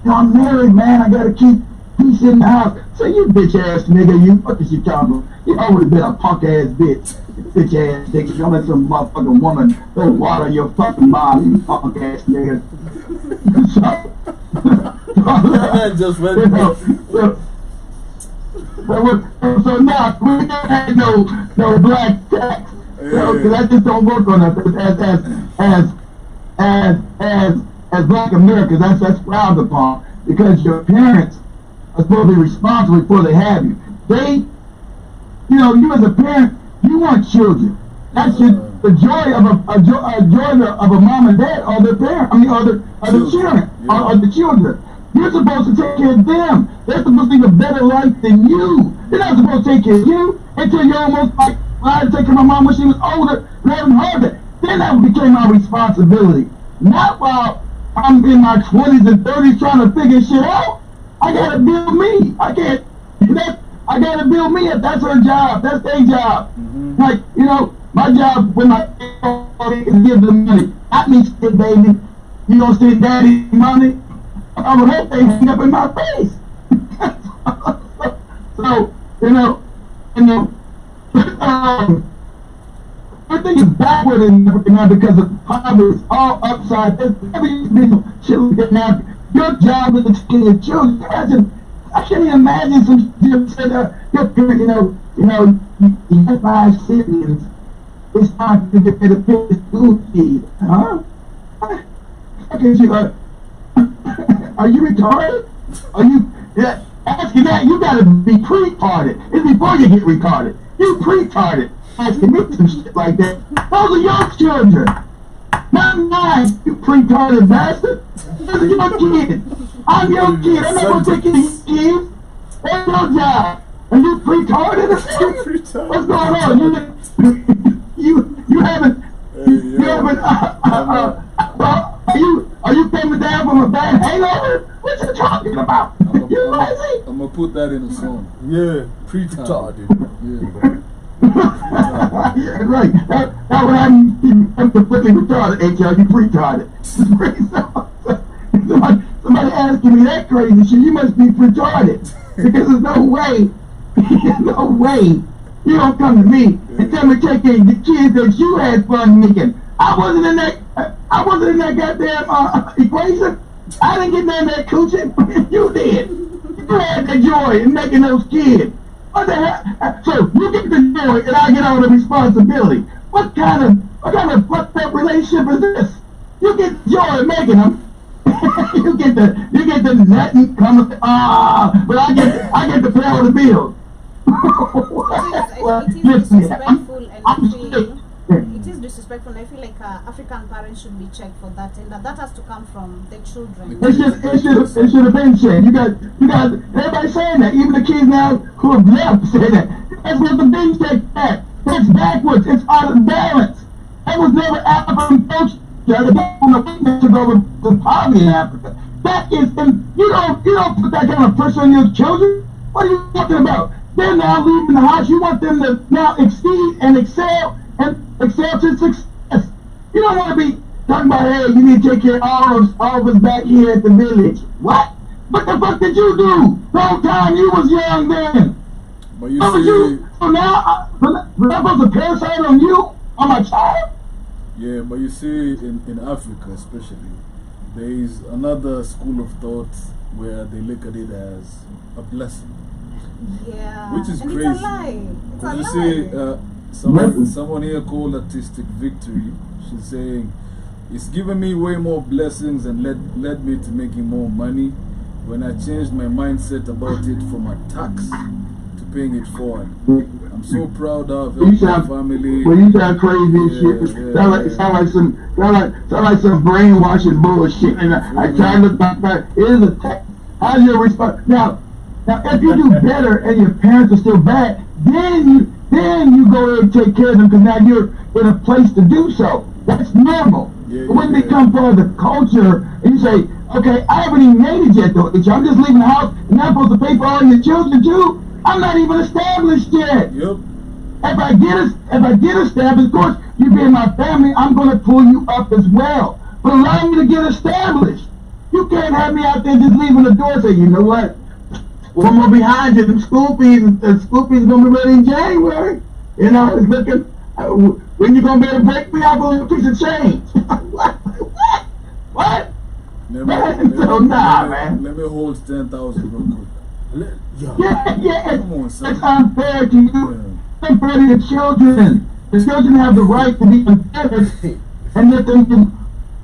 Speaker 4: I'm married, man. I gotta keep peace in the house. So you bitch ass nigga, you what is you talking about? You always been a punk ass bitch. Bitch ass nigga, you let some motherfucking woman throw water on your fucking mom, you punk ass nigga.
Speaker 1: Just went
Speaker 4: so now we don't have no black tax. Because that just don't work on us as black Americans. That's frowned upon because your parents are supposed to be responsible before they have you. You as a parent, you want children. That's the joy of a mom and dad or their parent. Or the children, or the children. You're supposed to take care of them. They're supposed to live a better life than you. They're not supposed to take care of you until you're almost like I had to take care of my mom when she was older and having heard it. Then that became my responsibility. Not while I'm in my 20s and 30s trying to figure shit out. I gotta build me. I gotta build me up. That's her job. That's their job.
Speaker 2: Mm-hmm.
Speaker 4: Like, my job when my is give them money. Not me shit, baby. You don't see daddy money. I would hope they hang up in my face. So, everything is backward in Africa now because of poverty. It's all upside. There's every shit like now. Your job is to teach your children. I can't even imagine some people say that your parent, you have 5 siblings. It's time to get the biggest food feed. Huh? Okay, are you retarded? Are you asking that? You gotta be pre-retarded. It's before you get retarded. You pre-retarded asking me some shit like that. Those are your children. Not mine, you pre-retarded bastard. Those are your kids. I'm your kid. I'm not gonna take any kids. That's your job. Are you pre-retarded? What's going on? You haven't are you coming down from a bad hangover? What you talking about? You lazy?
Speaker 2: I'm gonna put that in a song.
Speaker 1: Yeah.
Speaker 2: Pre-retarded. Yeah.
Speaker 4: Yeah, right. That what I'm completely retarded, HR. You pre-retarded. Somebody asking me that crazy shit, you must be retarded. Because there's no way you don't come to me and tell me take in the kids that you had fun making. I wasn't in that goddamn equation. I didn't get in that coochie. You did. You had the joy in making those kids. What the hell? So you get the joy and I get all the responsibility. What kind of fucked up relationship is this? You get joy in making them. you get the nothing coming. But I get to pay all the bills.
Speaker 3: It is disrespectful, and I feel it is disrespectful. And I feel like African parents should be checked for that, and that has to come from the children.
Speaker 4: It should have been checked. You got everybody saying that. Even the kids now who have left say that. That's what the been checked at. That's backwards. It's out of balance. That was never African culture. The people took over the poverty in Africa. That is, you don't put that kind of pressure on your children. What are you talking about? They're now leaving the house. You want them to now exceed and excel to success. You don't want to be talking about, hey, you need to take care of all of us back here at the village. What? What the fuck did you do? The whole time you was young then.
Speaker 2: But you see,
Speaker 4: so now, I'm supposed to parasite on you, on my child?
Speaker 2: yeah, but you see, in Africa especially, there is another school of thought where they look at it as a blessing.
Speaker 3: Yeah.
Speaker 2: Which is
Speaker 3: and
Speaker 2: crazy.
Speaker 3: It's a lie. It's a
Speaker 2: You
Speaker 3: lie.
Speaker 2: see, someone here called Artistic Victory. She's saying, it's given me way more blessings and led me to making more money when I changed my mindset about it from a tax to paying it forward. I'm so proud of my family.
Speaker 4: When you sound crazy shit, sound like some brainwashing bullshit. And I try to look back. It is a tax. How's your response? Now, if you do better and your parents are still bad, then you go ahead and take care of them because now you're in a place to do so. That's normal. But when they become part of the culture and you say, okay, I haven't even made it yet though. I'm just leaving the house and I'm supposed to pay for all your children too. I'm not even established yet.
Speaker 2: Yep.
Speaker 4: If I get established, of course, you being my family, I'm going to pull you up as well. But allow me to get established. You can't have me out there just leaving the door and say, you know what? One more behind you, the school fees are going to be ready in January. You know, it's looking, when you going to be able to break me out with a piece of change? What?
Speaker 2: Let me hold 10,000 real quick.
Speaker 4: Yeah,
Speaker 2: Come on, son.
Speaker 4: it's unfair to you. It's unfair to your children. The children have the right to be empowered and let them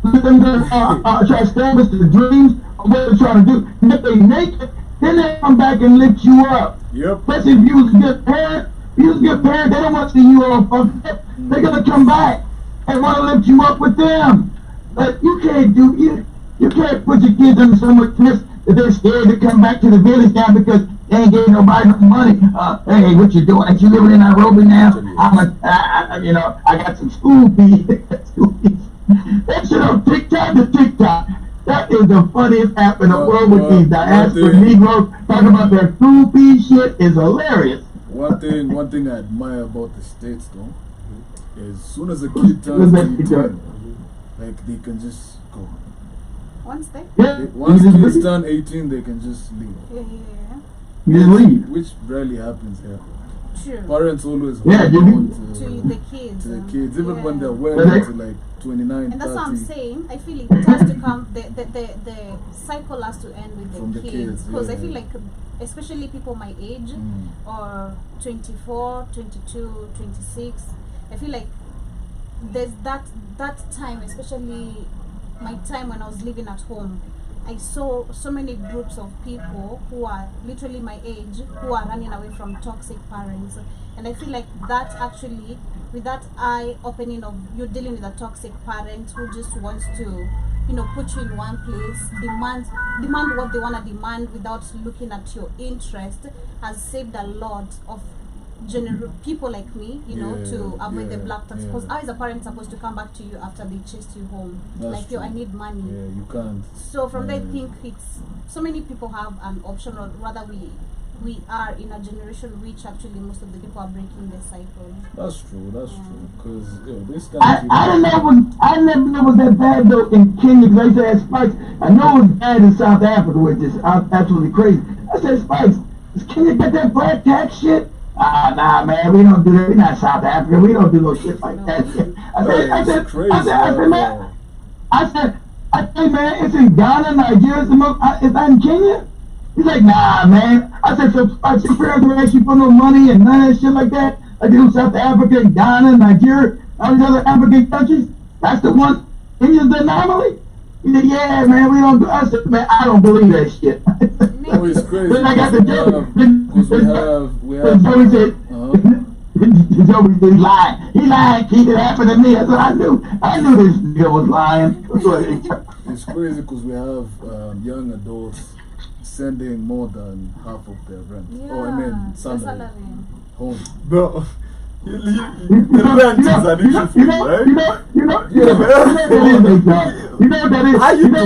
Speaker 4: try to establish the dreams of what they're trying to do. And if they make it, then they come back and lift you up.
Speaker 2: Yep.
Speaker 4: Especially if you was a good parent. If you was a good parent, they don't want to see you all fucked up. They're going to come back and want to lift you up with them. But you can't put your kids under so much risk that they're scared to come back to the village now because they ain't getting nobody no money. Hey, what you doing? Ain't you living in Nairobi now? I got some school fees. That shit on TikTok to TikTok. That is the funniest app in the world with these diaspora
Speaker 2: thing,
Speaker 4: Negroes talking about their food piece shit is hilarious.
Speaker 2: One thing I admire about the States though is as soon as a kid turns 18, like they can just go.
Speaker 3: Once they?
Speaker 4: Yeah.
Speaker 2: Once kids turn 18, they can just leave.
Speaker 3: Yeah.
Speaker 4: You leave.
Speaker 2: Which rarely happens here.
Speaker 3: True.
Speaker 2: Parents always hold
Speaker 4: Yeah,
Speaker 2: on
Speaker 3: To the kids.
Speaker 2: to the kids, even
Speaker 3: yeah.
Speaker 2: when they're well into like 29,
Speaker 3: And that's
Speaker 2: 30.
Speaker 3: what I'm saying. I feel it has to come. The cycle has to end with
Speaker 2: From
Speaker 3: the
Speaker 2: the
Speaker 3: kids,
Speaker 2: kids,
Speaker 3: because I
Speaker 2: yeah.
Speaker 3: feel like, especially people my age, or 24, 22, 26, I feel like there's that time, especially my time when I was living at home. I saw so many groups of people who are literally my age who are running away from toxic parents, and I feel like that actually, with that eye opening of you dealing with a toxic parent who just wants to, put you in one place, demand what they want to demand without looking at your interest, has saved a lot of people like me, to avoid the black tax. Because how is a parent supposed to come back to you after they chased you home?
Speaker 2: That's
Speaker 3: yo,
Speaker 2: true.
Speaker 3: I need money.
Speaker 2: Yeah, you can't.
Speaker 3: So from there, I think it's so many people have an option, or rather we are in a generation which actually most of the people are breaking the cycle.
Speaker 2: That's true. Because this
Speaker 4: I never know it was that bad though in Kenya, because I used to ask Spikes. I know it was bad in South Africa, which is absolutely crazy. I said, Spikes, does Kenya get that Blacktax shit? Nah, man, we don't do that. We're not South Africa. We don't do no shit like that. I said, man, it's in Ghana, Nigeria, it's not in Kenya. He's like, nah, man. I said, so your parents don't actually put no money and none of that shit like that? Like they do South Africa, and Ghana, Nigeria, all these other African countries? That's the one. Kenya's the anomaly? He said, yeah, man, we don't do. I said, man, I don't believe that shit.
Speaker 2: Oh, it's crazy.
Speaker 4: Then I got the joke.
Speaker 2: we have.
Speaker 4: Joey said, Joey said he lied. He lied. Keep it happen to me. That's what I knew. I knew this nigga was lying.
Speaker 2: It's crazy because we have young adults sending more than half of their rent. Salary home.
Speaker 1: Bro, the rent is an issue for you, right?
Speaker 4: You know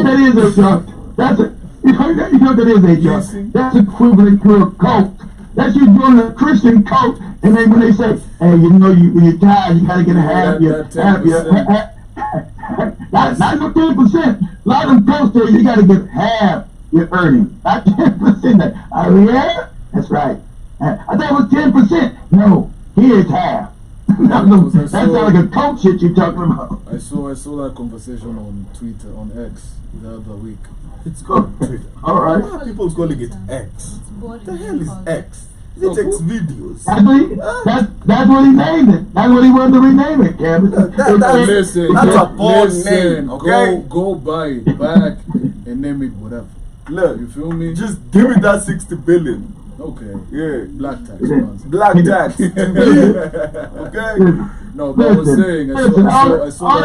Speaker 4: that is a joke. That's a, you know that is a joke. That's equivalent to a cult. That's you doing a Christian cult, and then when they say, hey, when you're tired, you gotta get a half your not no 10%. A lot of them cults there, you gotta get half your earnings, not 10%. Yeah, that's right. I thought it was 10%. No, here's half. That sounds like a cult shit you're talking about.
Speaker 2: I saw that conversation on Twitter, on X, the other week.
Speaker 1: It's called Twitter.
Speaker 4: Alright.
Speaker 1: Why are people calling it X? What the hell is X? Is it X videos?
Speaker 4: That's what he named it. That's what he wanted to rename it, Kevin.
Speaker 1: That's a porn name, okay?
Speaker 2: Go buy it back and name it whatever.
Speaker 1: Look,
Speaker 2: you feel me?
Speaker 1: Just give me that 60 billion.
Speaker 2: Okay.
Speaker 1: Yeah.
Speaker 2: Blacktax.
Speaker 1: Blacktax. Okay.
Speaker 2: No, but I was saying, I saw
Speaker 4: all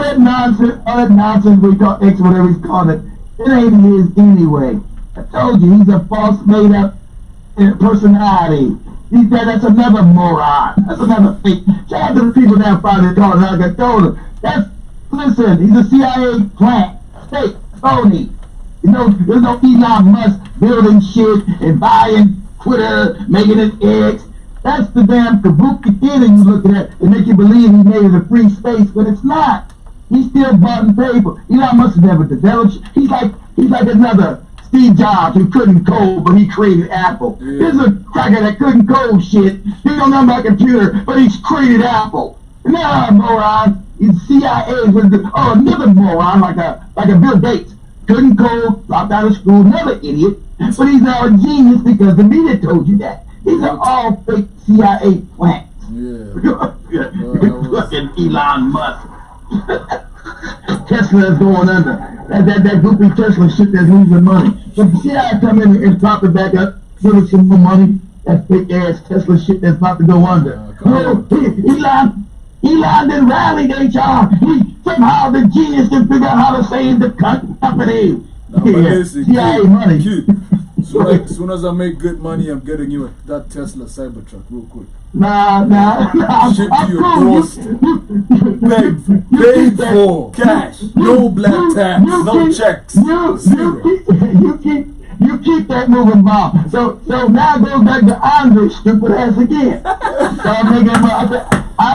Speaker 4: that nonsense we call X, whatever he's calling it, it ain't his anyway. I told you, he's a false made up personality. That's another moron. That's another fake. Shout out to the people that finally called it. Like I told him. Listen, he's a CIA plant. Fake, phony. There's no Elon Musk building shit and buying Twitter, making it X. That's the damn kabuki theater you looking at to make you believe he made it a free space, but it's not. He's still bought and paid for. Elon Musk has never developed. He's like another Steve Jobs who couldn't code, but he created Apple. Yeah. This is a cracker that couldn't code shit. He don't know about computer, but he's created Apple. Nah, moron. He's CIA with another moron like a Bill Gates. Couldn't code, dropped out of school, another idiot. But he's now a genius because the media told you that. These are all fake CIA plants.
Speaker 2: Yeah.
Speaker 4: Fucking Elon Musk. Tesla is going under. That goofy Tesla shit that's losing money. So the CIA come in and prop it back up, give us some more money. That fake ass Tesla shit that's about to go under. Elon then rallied HR. Somehow the genius can figure out how to save the company. CIA money.
Speaker 2: Soon as I make good money, I'm getting you that Tesla Cybertruck real quick.
Speaker 4: Nah.
Speaker 2: Ship to your doorstep. Paid for.
Speaker 1: Cash.
Speaker 2: No black tax.
Speaker 1: No checks.
Speaker 4: You keep that moving, Bob. So now go back to Andre, stupid ass again. I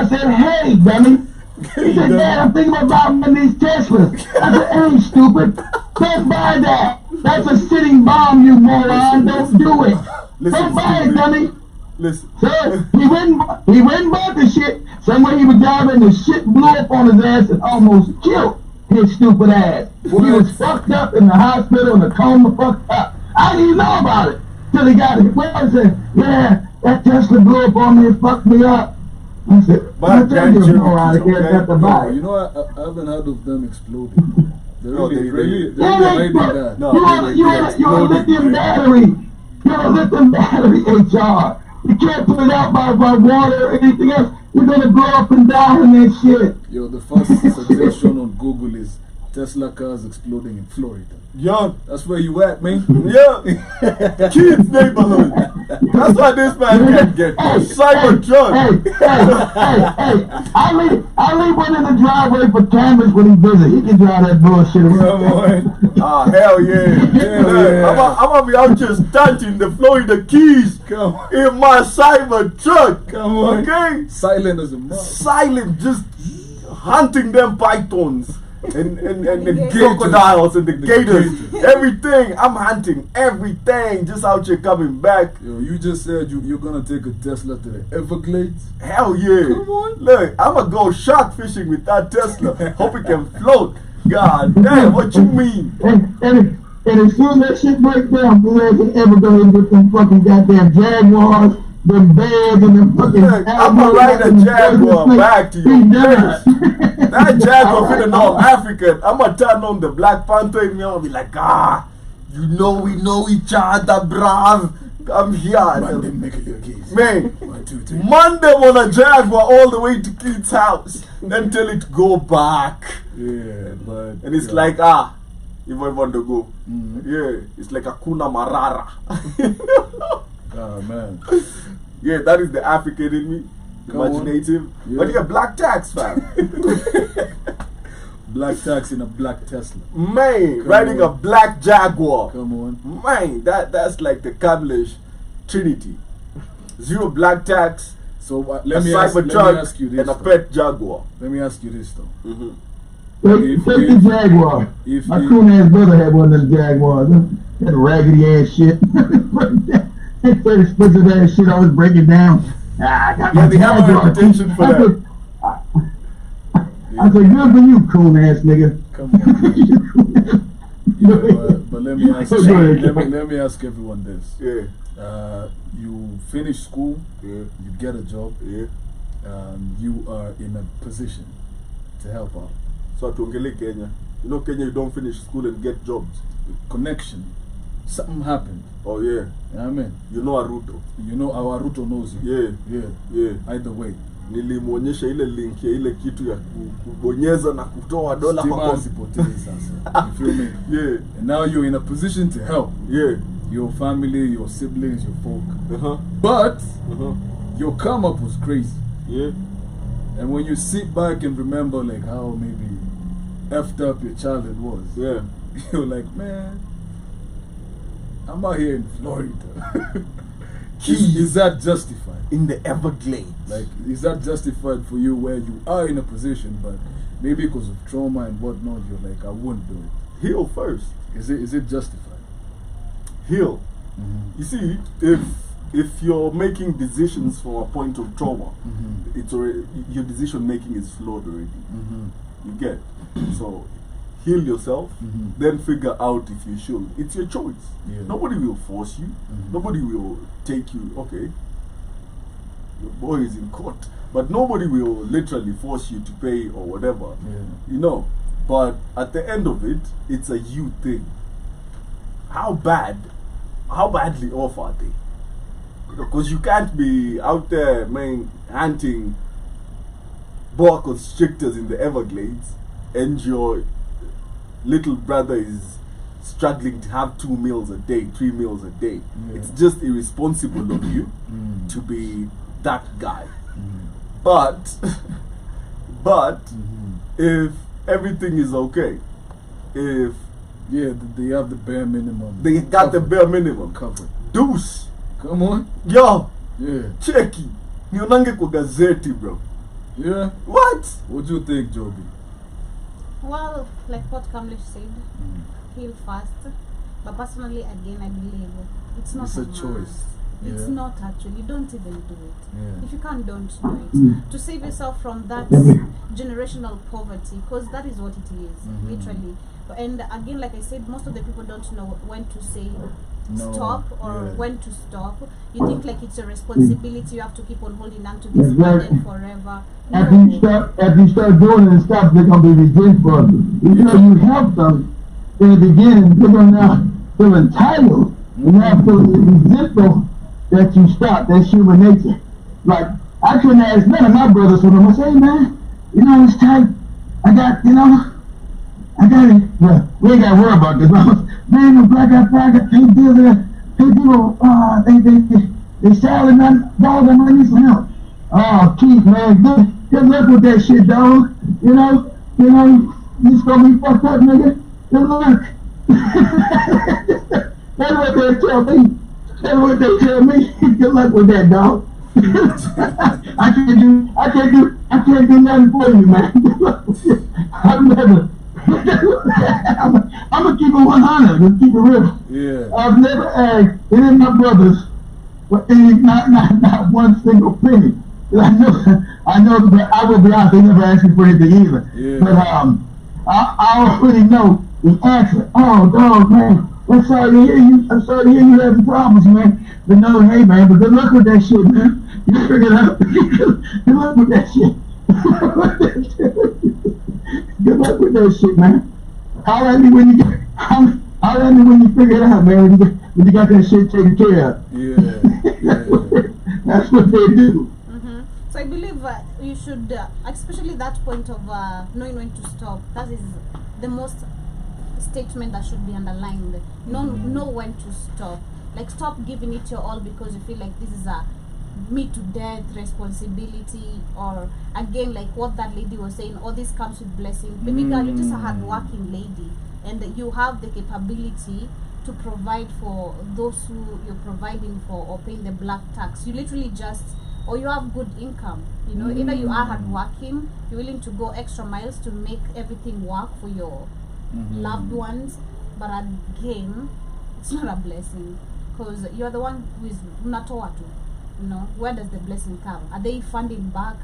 Speaker 4: said, hey, dummy. He said, Dad, I'm thinking about buying these Teslas. I said, hey, stupid. Don't buy that. That's a sitting bomb, you moron. Don't do it. Don't buy it, dummy.
Speaker 1: Listen.
Speaker 4: So he went and bought the shit. Somewhere he was driving, the shit blew up on his ass and almost killed his stupid ass. He was fucked up in the hospital in a coma, fucked up. I didn't even know about it till he got it. Well, I said, yeah, that Tesla blew up on me and fucked me up. I said,
Speaker 1: but
Speaker 4: I tell you more out of here, got to buy it.
Speaker 2: You know, I haven't heard of them exploding. They're really
Speaker 4: Yeah,
Speaker 2: hiding that.
Speaker 4: No, you're a lithium battery. You're a lithium battery, HR. You can't put it out by water or anything else. You're gonna blow up and die in that shit.
Speaker 2: Yo, the first suggestion on Google is Tesla cars exploding in Florida.
Speaker 1: Yeah.
Speaker 2: That's where you at, man.
Speaker 1: Yeah. Kids neighborhood. That's why this man can't get a Cybertruck.
Speaker 4: Hey. I leave one in the driveway for cameras when he visits. He can drive that bullshit around.
Speaker 1: Ah, hell yeah. I'm gonna be out here stunting the Florida Keys in my Cybertruck.
Speaker 2: Come on.
Speaker 1: Okay?
Speaker 2: Silent as a mouse.
Speaker 1: Silent, just hunting them pythons. And crocodiles and the gators. Everything. I'm hunting everything. Just out here coming back.
Speaker 2: Yo, you just said you're gonna take a Tesla to the Everglades?
Speaker 1: Hell yeah.
Speaker 2: Come on.
Speaker 1: Look, I'm gonna go shark fishing with that Tesla. Hope it can float. God damn, what you mean?
Speaker 4: And as soon as that shit breaks down, boys ain't ever gonna get them fucking goddamn Jaguars, them bears, and them fucking.
Speaker 1: Look, I'm gonna ride a Jaguar back to your face. That Jaguar finna know I'm African. I'm gonna turn on the Black Panther in me. I'm gonna be like, we know each other, bruv. I'm here. Man,
Speaker 2: 1, 2, 3.
Speaker 1: Monday on a Jaguar all the way to Keith's house. Then tell it go back.
Speaker 2: Yeah, but.
Speaker 1: And it's like, if I want to go. Yeah, it's like a Kuna Marara.
Speaker 2: Oh, man.
Speaker 1: Yeah, that is the African in me. Imaginative.
Speaker 2: Yeah.
Speaker 1: But you're Blacktax, fam.
Speaker 2: Blacktax in a black Tesla.
Speaker 1: Man,
Speaker 2: Come
Speaker 1: riding
Speaker 2: on.
Speaker 1: a black Jaguar.
Speaker 2: Come on.
Speaker 1: Man, that's like the Kamlish Trinity. 0 Blacktax,
Speaker 2: So
Speaker 1: a
Speaker 2: let me ask you this.
Speaker 1: and a
Speaker 2: though.
Speaker 1: pet Jaguar.
Speaker 2: Let me ask you this though.
Speaker 4: Take the Jaguar. My coon ass brother had one of them Jaguars. That raggedy ass shit. That expensive ass shit always breaking down. I got my
Speaker 1: They have a
Speaker 4: Jaguar.
Speaker 1: reputation for that.
Speaker 4: I said, good for you, coon ass nigga.
Speaker 2: Come on. Yeah, but let me ask.
Speaker 4: Go ahead.
Speaker 2: Let me ask everyone this.
Speaker 1: Yeah.
Speaker 2: You finish school.
Speaker 1: Yeah.
Speaker 2: You get a job.
Speaker 1: Yeah.
Speaker 2: You are in a position to help out.
Speaker 1: So tuongele Kenya. You know Kenya, you don't finish school and get jobs.
Speaker 2: Connection. Something happened.
Speaker 1: Oh yeah.
Speaker 2: You know what I mean?
Speaker 1: You know Aruto.
Speaker 2: You know our Ruto knows you.
Speaker 1: Yeah.
Speaker 2: Yeah.
Speaker 1: Yeah.
Speaker 2: Either way.
Speaker 1: Nilimwonyesha ile link ya ile kitu ya kubonyeza na kutoa dola kwa
Speaker 2: Stima hazipotei sasa. You feel me?
Speaker 1: Yeah.
Speaker 2: And now you're in a position to help
Speaker 1: Yeah.
Speaker 2: your family, your siblings, your folk. But your come up was crazy.
Speaker 1: Yeah.
Speaker 2: And when you sit back and remember like how maybe effed up your childhood was,
Speaker 1: Yeah.
Speaker 2: you're like, man, I'm out here in Florida. Is that justified?
Speaker 1: In the Everglades.
Speaker 2: Like, is that justified for you where you are in a position, but maybe because of trauma and whatnot, you're like, I wouldn't do it?
Speaker 1: Heal first.
Speaker 2: Is it justified?
Speaker 1: Heal. You see, if you're making decisions from a point of trauma, it's already, your decision making is flawed already. You get. So heal yourself, then figure out if you should. It's your choice.
Speaker 2: Yeah.
Speaker 1: Nobody will force you. Nobody will take you. Okay, your boy is in court, but nobody will literally force you to pay or whatever.
Speaker 2: Yeah.
Speaker 1: You know. But at the end of it, it's a you thing. How badly off are they? Because you can't be out there, man, hunting boa constrictors in the Everglades, and your little brother is struggling to have 2 meals a day, 3 meals a day.
Speaker 2: Yeah.
Speaker 1: It's just irresponsible of you to be that guy. But But if everything is okay, if
Speaker 2: they have the bare minimum.
Speaker 1: they got the bare minimum
Speaker 2: covered.
Speaker 1: Deuce.
Speaker 2: Come on.
Speaker 1: Yo.
Speaker 2: Yeah.
Speaker 1: Cheki. Nionange kwa gazeti, bro.
Speaker 2: Yeah.
Speaker 1: What?
Speaker 2: What do you think, Joby?
Speaker 3: Well, like what Kamlesh said, heal fast. But personally, again, I believe it's not
Speaker 2: It's a
Speaker 3: must.
Speaker 2: choice.
Speaker 3: It's
Speaker 2: Yeah.
Speaker 3: not actually. Don't even do it.
Speaker 2: Yeah.
Speaker 3: If you can't, don't do it. To save yourself from that generational poverty, because that is what it is, literally. And again, like I said, most of the people don't know when to say
Speaker 2: No.
Speaker 3: stop or
Speaker 2: Yeah.
Speaker 3: when to stop. You think like it's a responsibility, you have to keep on holding on to this
Speaker 4: Exactly.
Speaker 3: burden forever.
Speaker 4: After you start doing it and stop, they're gonna be resentful. Even though you help them in the beginning, they're gonna now feel entitled and now feel resentful that you stop. That's human nature. Like I couldn't ask none of my brothers for them. I say, hey, man, you know it's time. I got it. Well, we ain't gotta worry about this. Man, the black they do that. They people, they selling that dog and I need some help. Oh, Keith, man, good luck with that shit, dog. You know, you gonna be fucked up, nigga. Good luck. That's what they tell me. That's what they tell me. Good luck with that, dog. I can't do nothing for you, man. I've never. I'm gonna keep it 100 and keep it real.
Speaker 2: Yeah.
Speaker 4: I've never asked any of my brothers for any, not one single penny. I know, but I will be honest, they never asked me for anything either.
Speaker 2: Yeah.
Speaker 4: But I already know the answer. Oh, dog, man, I'm sorry to hear you. I'm sorry to hear you having problems, man. But no, hey, man, but good luck with that shit, man. You figure it out. Good luck with that shit. Good luck with that shit, man. Holler at me when you figure it out, man. When you got that shit taken care of.
Speaker 2: Yeah.
Speaker 4: That's what they do.
Speaker 3: So I believe you should, especially that point of knowing when to stop. That is the most statement that should be underlined. Know when to stop. Like stop giving it your all because you feel like this is a me to death responsibility, or again like what that lady was saying, all this comes with blessing. Baby girl, you're just a hard-working lady and you have the capability to provide for those who you're providing for or paying the black tax. You literally just, or you have good income, you know, either you are hardworking, you're willing to go extra miles to make everything work for your loved ones, but again it's not a blessing because you're the one who is unatoa tu. You know, where does the blessing come? Are they funding back?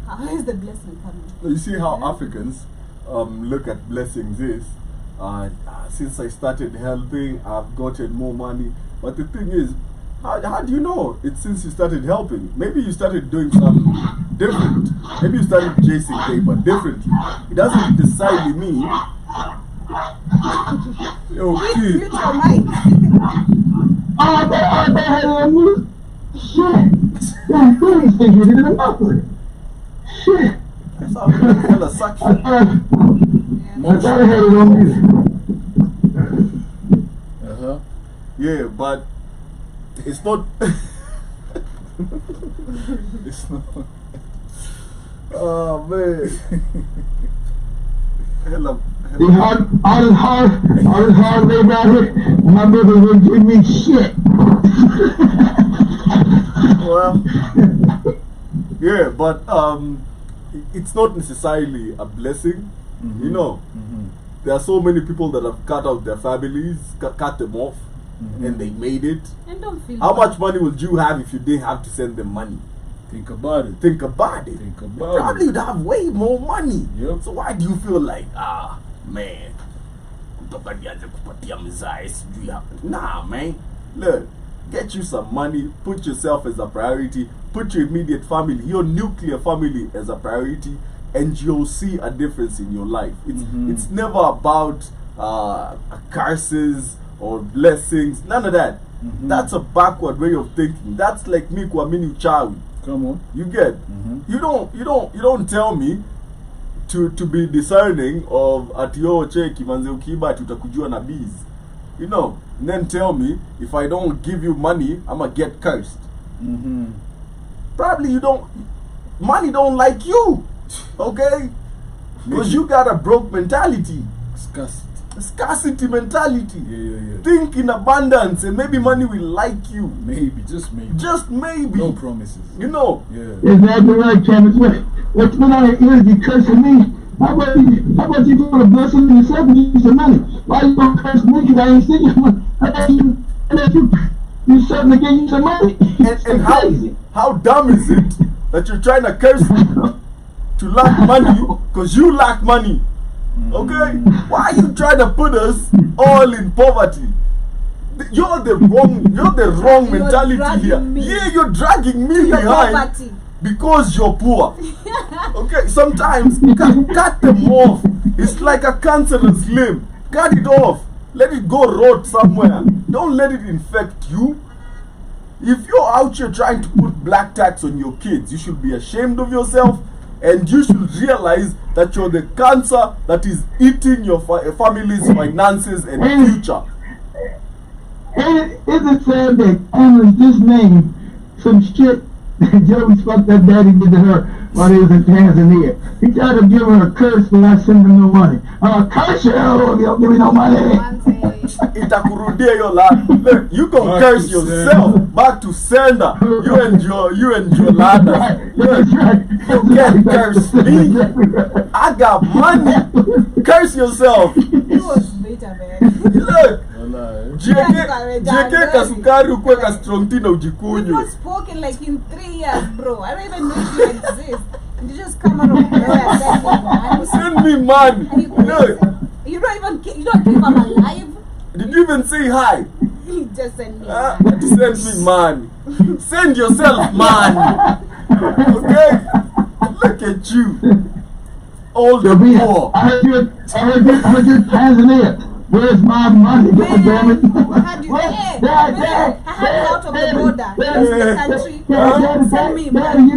Speaker 3: How is the blessing coming?
Speaker 1: You see how Africans look at blessings is, since I started helping, I've gotten more money. But the thing is, how do you know it's since you started helping? Maybe you started doing something different. Maybe you started chasing paper differently. It doesn't necessarily mean. Yo, kid.
Speaker 3: Mute your mic.
Speaker 4: They had it on mute. Shit. Yeah, please think you did enough of it. Shit.
Speaker 1: That's how people feel a suction.
Speaker 4: I thought I had it on mute.
Speaker 1: Yeah, but it's not.
Speaker 2: It's not.
Speaker 1: Oh man. Hello.
Speaker 4: All this hard labor out here, my brother wouldn't give me shit.
Speaker 1: Well, yeah, but it's not necessarily a blessing. You know, there are so many people that have cut out their families, cut them off, and they made it.
Speaker 3: And don't feel
Speaker 1: How
Speaker 3: bad.
Speaker 1: much money would you have if you didn't have to send them money?
Speaker 2: Think about it.
Speaker 1: Think about it.
Speaker 2: Think
Speaker 1: You
Speaker 2: about
Speaker 1: probably
Speaker 2: it.
Speaker 1: would have way more money.
Speaker 2: Yep.
Speaker 1: So why do you feel like, man, nah, man. Look, get you some money, put yourself as a priority, put your immediate family, your nuclear family as a priority, and you'll see a difference in your life. It's never about curses or blessings, none of that. That's a backward way of thinking. That's like me kuamini uchawi.
Speaker 2: Come on.
Speaker 1: You get? You don't tell me to be discerning of at yo cheki manze ukiba tutakujua na bees. You know, and then tell me if I don't give you money, I'ma get cursed. Probably money don't like you. Okay? Because you got a broke mentality.
Speaker 2: Scarcity.
Speaker 1: Mentality.
Speaker 2: Yeah.
Speaker 1: Think in abundance and maybe money will like you.
Speaker 2: Maybe, just maybe.
Speaker 1: Just maybe.
Speaker 2: No promises.
Speaker 1: You know?
Speaker 2: Yeah.
Speaker 4: Exactly right, Cameron. What's been on your ears be cursing me? How about you go to bless him yourself and give you some money? Why you gonna curse me? Because I ain't seen you. I bet you something to give you some money.
Speaker 1: And how dumb is it that you're trying to curse me to lack money because you lack money? Okay? Why are you trying to put us all in poverty? You're the wrong mentality here. Yeah, you're dragging me behind
Speaker 3: poverty.
Speaker 1: because you're poor. Okay, sometimes cut them off. It's like a cancerous limb. Cut it off. Let it go rot somewhere. Don't let it infect you. If you're out here trying to put black tax on your kids, you should be ashamed of yourself. And you should realize that you're the cancer that is eating your family's finances and future.
Speaker 4: Isn't it sad that Amos just named some shit that Joey's fucked up daddy did to her while he was in Tanzania? He tried to give her a curse for not sending no money. Curse you, you don't give me no money.
Speaker 1: Itakurudia your life. Look, you can curse yourself back to sender. You and your ladder.
Speaker 4: That's right.
Speaker 1: You can't curse me. I got money. Curse yourself.
Speaker 3: It was better, man.
Speaker 1: Look. JK kasukari ukweka strong tea na
Speaker 3: It
Speaker 1: ujikunywe.
Speaker 3: was spoken like in 3 years, bro. I don't even know if you exist. And you just come out of nowhere and
Speaker 1: Send me money. Look.
Speaker 3: you don't think I'm alive.
Speaker 1: Did you even say hi?
Speaker 3: He just sent me.
Speaker 1: Send me money. Send yourself money. Okay? Look at you. All the poor.
Speaker 4: I heard you Tanzania. Where's my money? God damn it.
Speaker 3: I had you out of the border. That's the country. Send me
Speaker 4: Daddy,
Speaker 3: money.
Speaker 4: you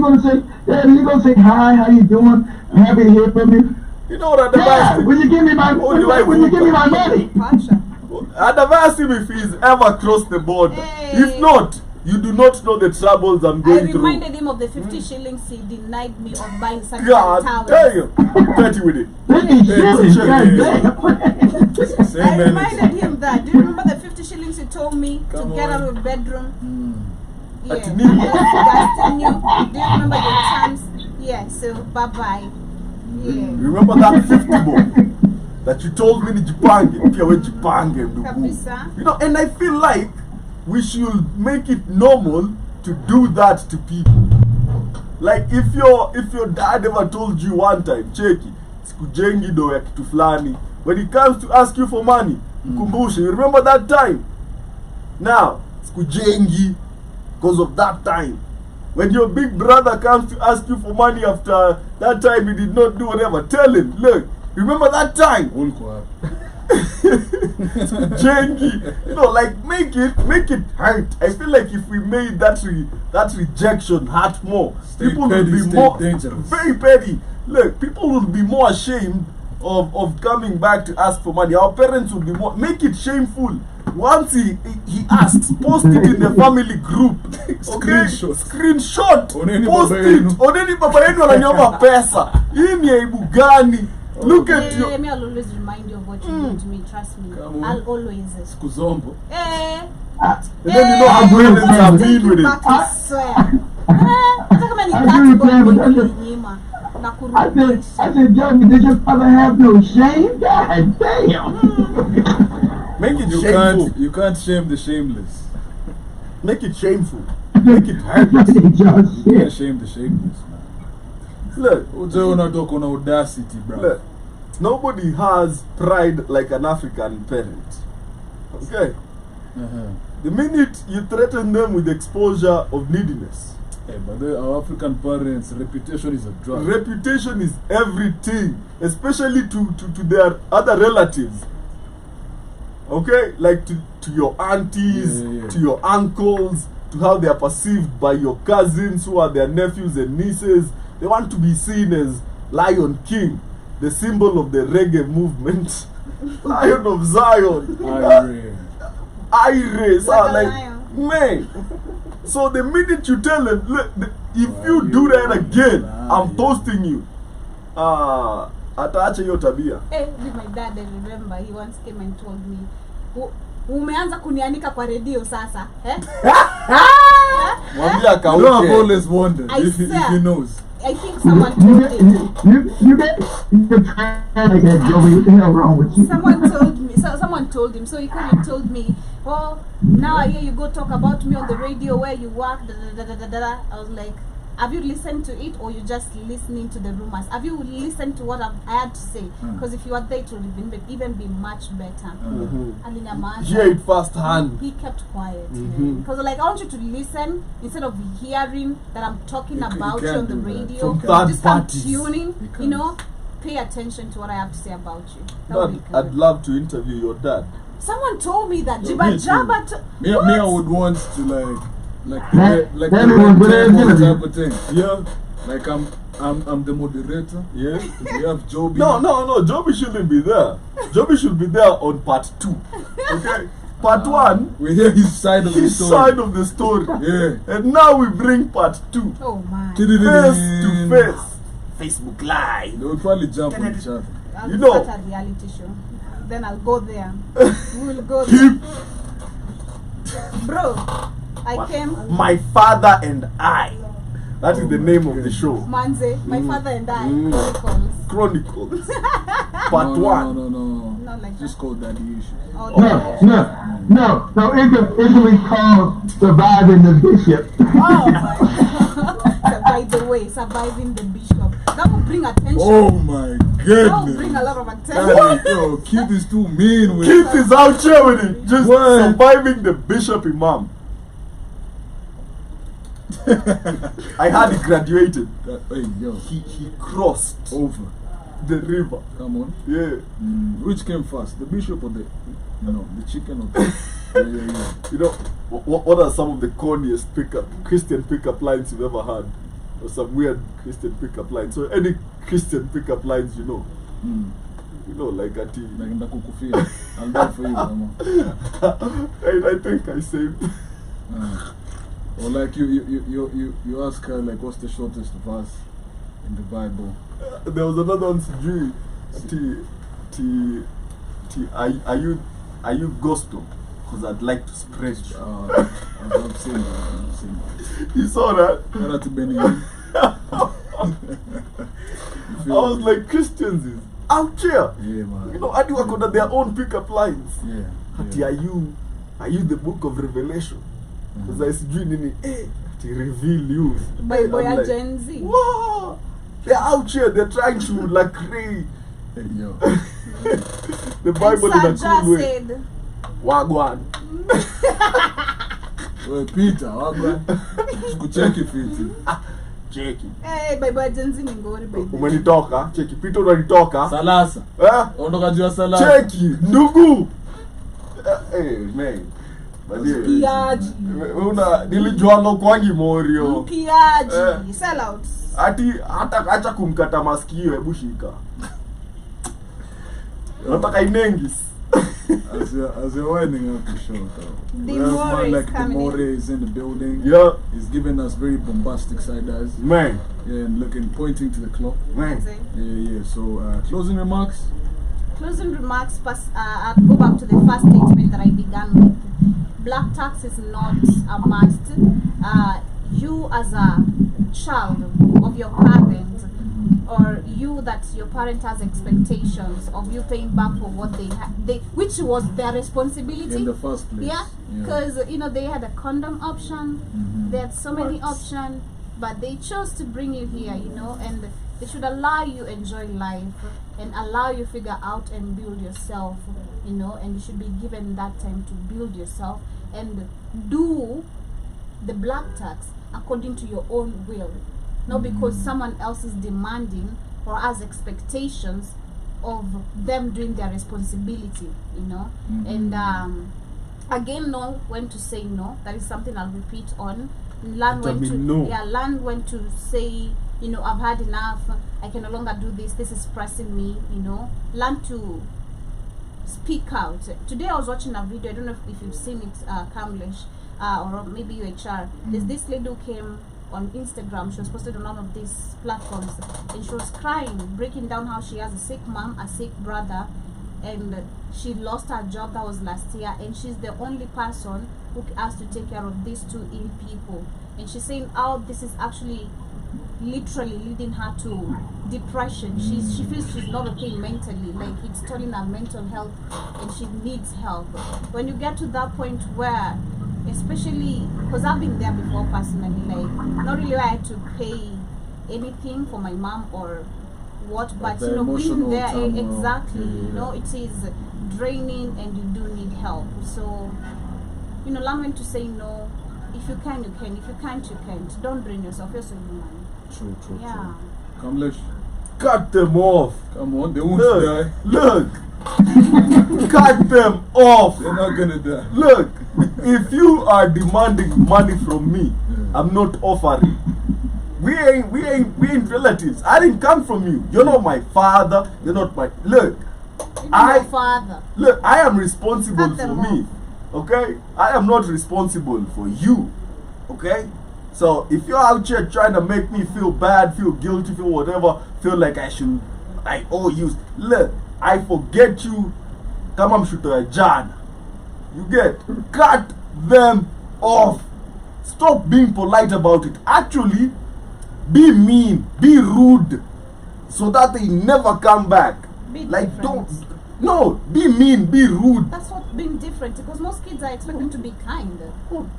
Speaker 4: gonna say hi, how you doing? I'm happy to hear from you.
Speaker 1: You know what
Speaker 4: Dad, will you give me my money?
Speaker 3: Pasha.
Speaker 1: I'd have asked him if he's ever crossed the border.
Speaker 3: Hey.
Speaker 1: If not, you do not know the troubles I'm
Speaker 3: I
Speaker 1: going through.
Speaker 3: reminded him of the 50 shillings he denied me of buying some
Speaker 1: God
Speaker 3: towels.
Speaker 1: damn. Petty with it.
Speaker 4: 50 shillings, God damn.
Speaker 3: I reminded him that. Do you remember the 50 shillings he told me to get out of the bedroom? Yeah.
Speaker 1: At Nemo.
Speaker 3: Disgusting you. Do you remember the times? Yeah, so bye-bye. Yeah.
Speaker 1: Remember that 50 boy that you told me nijipange? Pia we jipange ndugu.
Speaker 3: Kabisa.
Speaker 1: You know, and I feel like we should make it normal to do that to people. Like if your dad ever told you one time, cheki, sikujengi do ya kitu fulani, when he comes to ask you for money, kumbushe, you remember that time? Now, sikujengi because of that time. When your big brother comes to ask you for money after that time he did not do whatever, tell him, look, remember that time? Jengi, you know, like make it hurt. I feel like if we made that rejection hurt more, people will be more
Speaker 2: dangerous.
Speaker 1: Very petty. Look, people will be more ashamed of coming back to ask for money. Our parents will be more. Make it shameful. Once he asks, post it in the family group. Okay? Screenshot. Post it. Oneni baba yenu ananiomba pesa. Hii ni aibu gani? Look at you.
Speaker 3: Me, I'll always remind you of what you did to me. Trust me. I'll always.
Speaker 2: Skuzombo.
Speaker 3: Eh.
Speaker 1: And then you know how parents have been with it.
Speaker 3: I swear. Hata kama ni that boy
Speaker 4: I said, Johnny, did your father have no shame? God damn.
Speaker 1: Make it shameful.
Speaker 2: You can't shame the shameless.
Speaker 1: Make it shameful. Make it hurt.
Speaker 2: You can't shame the shameless, man.
Speaker 1: Look,
Speaker 2: audacity, bro.
Speaker 1: Look, nobody has pride like an African parent. Okay? The minute you threaten them with exposure of neediness,
Speaker 2: hey, but our African parents' reputation is a drug.
Speaker 1: Reputation is everything, especially to their other relatives. Okay? Like to your aunties, to your uncles, to how they are perceived by your cousins who are their nephews and nieces. They want to be seen as Lion King, the symbol of the reggae movement. Lion of Zion. Iris. Like, man. So the minute you tell them, look, if you do that again, I'm toasting you. ataacha hiyo tabia.
Speaker 3: My dad, I remember, he once came and told me, umeanza kunianika kwa radio sasa,
Speaker 1: Mwambia kauke.
Speaker 2: You know, I've always wondered if he knows.
Speaker 3: I think someone told him.
Speaker 4: You get like that, Joey. What the hell wrong with you?
Speaker 3: Someone told him. So he came and told me, oh, now I hear you go talk about me on the radio where you work. I was like, have you listened to it, or you just listening to the rumors? Have you listened to what I had to say? Because if you are there, it will even be much better.
Speaker 1: Hear it firsthand.
Speaker 3: He kept quiet. Because like, I want you to listen instead of hearing that I'm talking about you on the radio. Just come tuning, you know. Pay attention to what I have to say about you.
Speaker 1: Dad, I'd love to interview your dad.
Speaker 3: Someone told me that.
Speaker 2: Me, I would want to like the type of thing. Yeah. Like I'm the moderator.
Speaker 1: Yeah.
Speaker 2: We have Joby.
Speaker 1: No. Joby shouldn't be there. Joby should be there on part 2. Okay. Part 1.
Speaker 2: We hear his side of the story.
Speaker 1: His side of the story.
Speaker 2: Yeah.
Speaker 1: And now we bring part 2.
Speaker 3: Oh my.
Speaker 1: Face to face. Facebook Live.
Speaker 2: They will probably jump on each other.
Speaker 3: I'll start a reality show. Then I'll go there. We will go there. Bro, I came.
Speaker 1: My father and I. That is the name of the show.
Speaker 3: Manze, my father and I.
Speaker 1: Chronicles. Part 1.
Speaker 2: No.
Speaker 3: Not like
Speaker 2: just called Daddy Issues.
Speaker 4: No. It's really called Surviving the Bishop.
Speaker 3: Oh my God. By the way, Surviving the Bishop. That will bring attention.
Speaker 2: Oh my goodness.
Speaker 3: That will bring a lot of attention.
Speaker 2: Yo, Keith is too mean with
Speaker 1: Keith is out here with it. Just Surviving the Bishop Imam. I had he graduated. He crossed
Speaker 2: over
Speaker 1: the river.
Speaker 2: Come on.
Speaker 1: Yeah.
Speaker 2: Which came first, the bishop or the chicken or the yeah.
Speaker 1: You know, what are some of the corniest Christian pickup lines you've ever heard? Or some weird Christian pickup lines? So any Christian pickup lines you know? You know, like a tea.
Speaker 2: Like Ndakukufia. I'll die for you, Mama.
Speaker 1: I think I said.
Speaker 2: Or like you ask her like, what's the shortest verse in the Bible?
Speaker 1: There was another one, are you gospel? Because I'd like to spread you.
Speaker 2: I've seen that.
Speaker 1: You saw that?
Speaker 2: Shout out to Benny.
Speaker 1: I was like, Christians is out here.
Speaker 2: Yeah, man.
Speaker 1: You know, I do work on their own pickup lines.
Speaker 2: Yeah.
Speaker 1: Are you the book of Revelation? Because I see nini, to reveal you.
Speaker 3: By
Speaker 1: like,
Speaker 3: Gen Z.
Speaker 1: Wow! They're out here, they're trying to like create the Bible in a cool way.
Speaker 3: Said,
Speaker 1: Wagwan.
Speaker 2: Well, Peter, Wagwan. Kucheki fiti.
Speaker 1: Cheki.
Speaker 3: By Gen Z ni ngori by.
Speaker 1: Umenitoka, cheki. Peter unanitoka.
Speaker 2: Salasa. Ondoka jua salasa.
Speaker 1: Cheki, ndugu. Man.
Speaker 3: Mkiaji.
Speaker 1: Nilijuanga kwangi Morio.
Speaker 3: Mkiaji. Sell out.
Speaker 1: Hata acha kumkata masikio, hebu shika. Nataka inengis.
Speaker 2: As you're winding up the show, the More is in the building.
Speaker 1: Yeah.
Speaker 2: He's giving us very bombastic side eyes.
Speaker 1: Man.
Speaker 2: Yeah, and pointing to the clock.
Speaker 1: Man.
Speaker 2: Yeah. So, closing remarks?
Speaker 3: Closing remarks, I'll go back to the first statement that I began with. Blacktax is not a must. You as a child of your parent, or you that your parent has expectations of you paying back for what which was their responsibility
Speaker 2: in the first place.
Speaker 3: Yeah, because they had a condom option, they had so many options, but they chose to bring you here, and they should allow you enjoy life and allow you figure out and build yourself, and you should be given that time to build yourself and do the Blacktax according to your own will, not because someone else is demanding or has expectations of them doing their responsibility, and again, know when to say no. That is something I'll repeat on. Learn when to say, I've had enough, I can no longer do this is pressing me, learn to speak out. Today I was watching a video, I don't know if you've seen it, Kamlesh, or maybe UHR. There's this lady who came on Instagram. She was posted on one of these platforms, and she was crying, breaking down how she has a sick mom, a sick brother, and she lost her job. That was last year, and she's the only person who has to take care of these two ill people. And she's saying how this is actually literally leading her to depression. She feels she's not okay mentally, like it's turning her mental health, and she needs help. When you get to that point where, especially because I've been there before personally, like not really where I had to pay anything for my mom or what, but
Speaker 2: the
Speaker 3: you know, being there
Speaker 2: turmoil.
Speaker 3: exactly,
Speaker 2: Yeah.
Speaker 3: you know, it is draining, and you do need help. So, you know, learn when to say no. If you can, you can. If you can't, you can't. Don't drain yourself. You're so human.
Speaker 2: True.
Speaker 3: Yeah.
Speaker 2: Come, let's
Speaker 1: Cut them off.
Speaker 2: come on. They won't
Speaker 1: Look,
Speaker 2: die.
Speaker 1: look. Cut them off.
Speaker 2: They're not gonna die.
Speaker 1: Look, if you are demanding money from me, I'm not offering. We ain't relatives. I didn't come from you. You're not my father. You're not my look.
Speaker 3: Even
Speaker 1: I-
Speaker 3: your father.
Speaker 1: Look, I am responsible
Speaker 3: Cut
Speaker 1: for
Speaker 3: them
Speaker 1: me. Okay? I am not responsible for you. Okay? So if you're out here trying to make me feel bad, feel guilty, feel whatever, feel like I owe you. Look, I forget you. Come on, shoot a John. You get cut them off. Stop being polite about it. Actually, be mean, be rude, so that they never come back.
Speaker 3: Be
Speaker 1: Like
Speaker 3: different.
Speaker 1: be mean, be rude.
Speaker 3: That's what being different, because most kids are expected to be kind.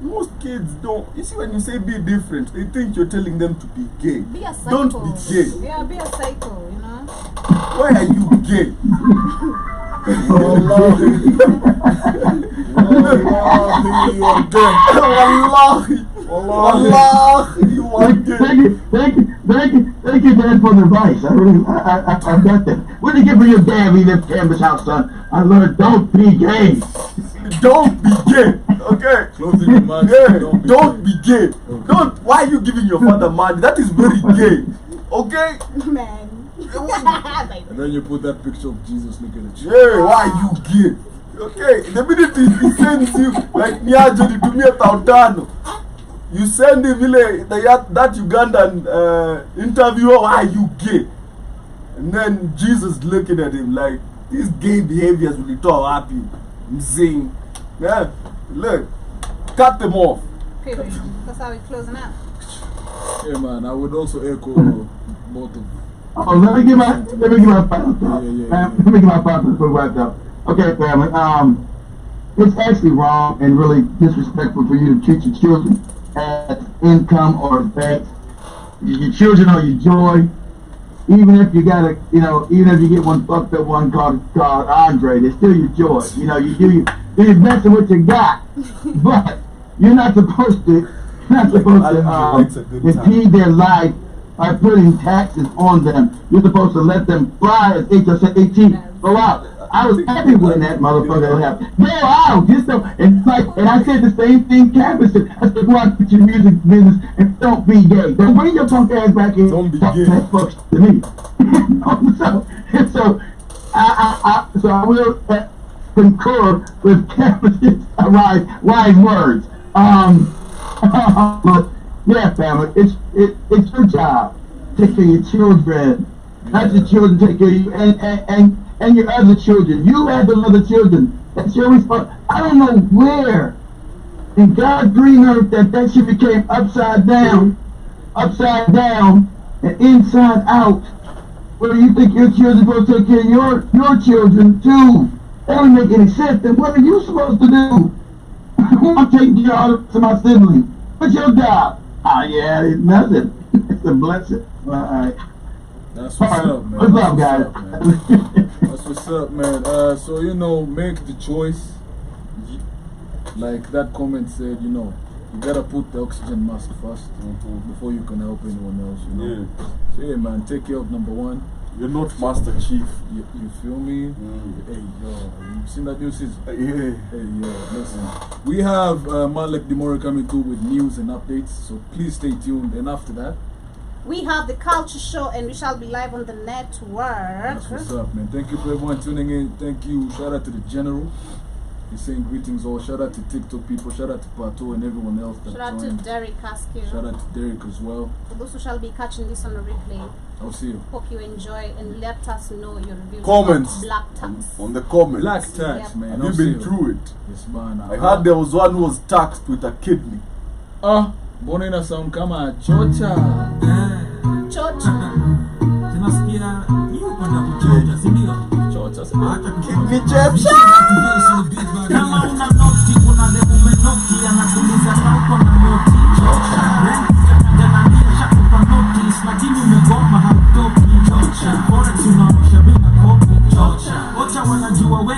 Speaker 1: Most kids don't. You see, when you say be different, they think you're telling them to be gay.
Speaker 3: Be a psycho.
Speaker 1: Don't be gay.
Speaker 3: Yeah, be a psycho, you know.
Speaker 1: Why are you gay?
Speaker 2: Wallahi, you are dead.
Speaker 1: Wallahi. Wallahi, you are gay.
Speaker 4: Thank you, Dad, for the advice. I got that. What did you get for your dad? We left Canvas house, son. I learned don't be gay.
Speaker 1: Don't be gay. Okay.
Speaker 2: Closing your mouth.
Speaker 1: Yeah, don't be gay. Don't. Why are you giving your father money? That is very gay. Okay.
Speaker 3: Man.
Speaker 2: And then you put that picture of Jesus looking at you.
Speaker 1: Yeah, why are you gay? Okay, the minute he sends you, like Nyajo, nitumie tautano. You send him that Ugandan interviewer, why are you gay? And then Jesus looking at him like, these gay behaviors will be too happy. Mzing. Yeah, look, cut them off.
Speaker 3: Period. That's how we're closing out.
Speaker 2: Yeah, man. I would also echo both of.
Speaker 4: Oh, let me get my final thought.
Speaker 2: Yeah.
Speaker 4: Let me get my final thought before we wrap up. Okay, family. It's actually wrong and really disrespectful for you to treat your children as income or effect. Your children are your joy. Even if you got even if you get one fucked up one called Andre, they're still your joy. You know, you do your best of what you got, but you're not supposed to impede their life by putting taxes on them. You're supposed to let them fly as HOC-18. Go out. I was happy when that motherfucker happened. Go out. Just so, and I said the same thing Campus said. I said, go out to your music business and don't be gay. Don't bring your punk ass back in.
Speaker 1: Don't be
Speaker 4: Talk
Speaker 1: gay.
Speaker 4: that fuck to me. so I will concur with Campus's wise words. But yeah, family, it's your job. Take care of your children. Not your children take care of you and your other children. You have those other children. That's your responsibility. I don't know where in God's green earth that shit became upside down, and inside out. Where you think your children are supposed to take care of your children too? That don't make any sense. Then what are you supposed to do? I'm taking care of my siblings. What's your job? Oh yeah, it's nothing. It's a blessing. All right.
Speaker 2: That's what's up, man.
Speaker 4: What's up, guys?
Speaker 2: That's what's up, man. So make the choice. Like that comment said, you gotta put the oxygen mask first before you can help anyone else.
Speaker 1: Yeah.
Speaker 2: So yeah, man, take care of number one.
Speaker 1: You're not Master Chief.
Speaker 2: You feel me? Hey, yo, you seen that new season?
Speaker 1: Yeah.
Speaker 2: Hey, yo, listen. We have Malek Demore coming through with news and updates, so please stay tuned. And after that,
Speaker 3: We have the Culture Show, and we shall be live on the network.
Speaker 2: that's what's up, man. Thank you for everyone tuning in. Thank you. Shout out to the General. He's saying greetings all. Shout out to TikTok people. Shout out to Pato and everyone else that
Speaker 3: Shout out
Speaker 2: joined.
Speaker 3: to Derek Askew.
Speaker 2: Shout out to Derek as well.
Speaker 3: For those who shall be catching this on the replay,
Speaker 2: I'll see you.
Speaker 3: hope you enjoy and let us know your reviews.
Speaker 1: Comments.
Speaker 3: Blacktax.
Speaker 1: On the comments.
Speaker 2: Blacktax,
Speaker 3: Yeah.
Speaker 2: man.
Speaker 1: Have
Speaker 2: I'll
Speaker 1: you
Speaker 2: see
Speaker 1: been through it?
Speaker 2: Yes, man.
Speaker 1: I heard there was one who was taxed with a kidney.
Speaker 2: Mbona ina sound kama chocha?
Speaker 3: Chocha.
Speaker 5: Tunasikia ni upanda kuchocha, si ndio?
Speaker 2: Chocha.
Speaker 1: Kidney chepsha.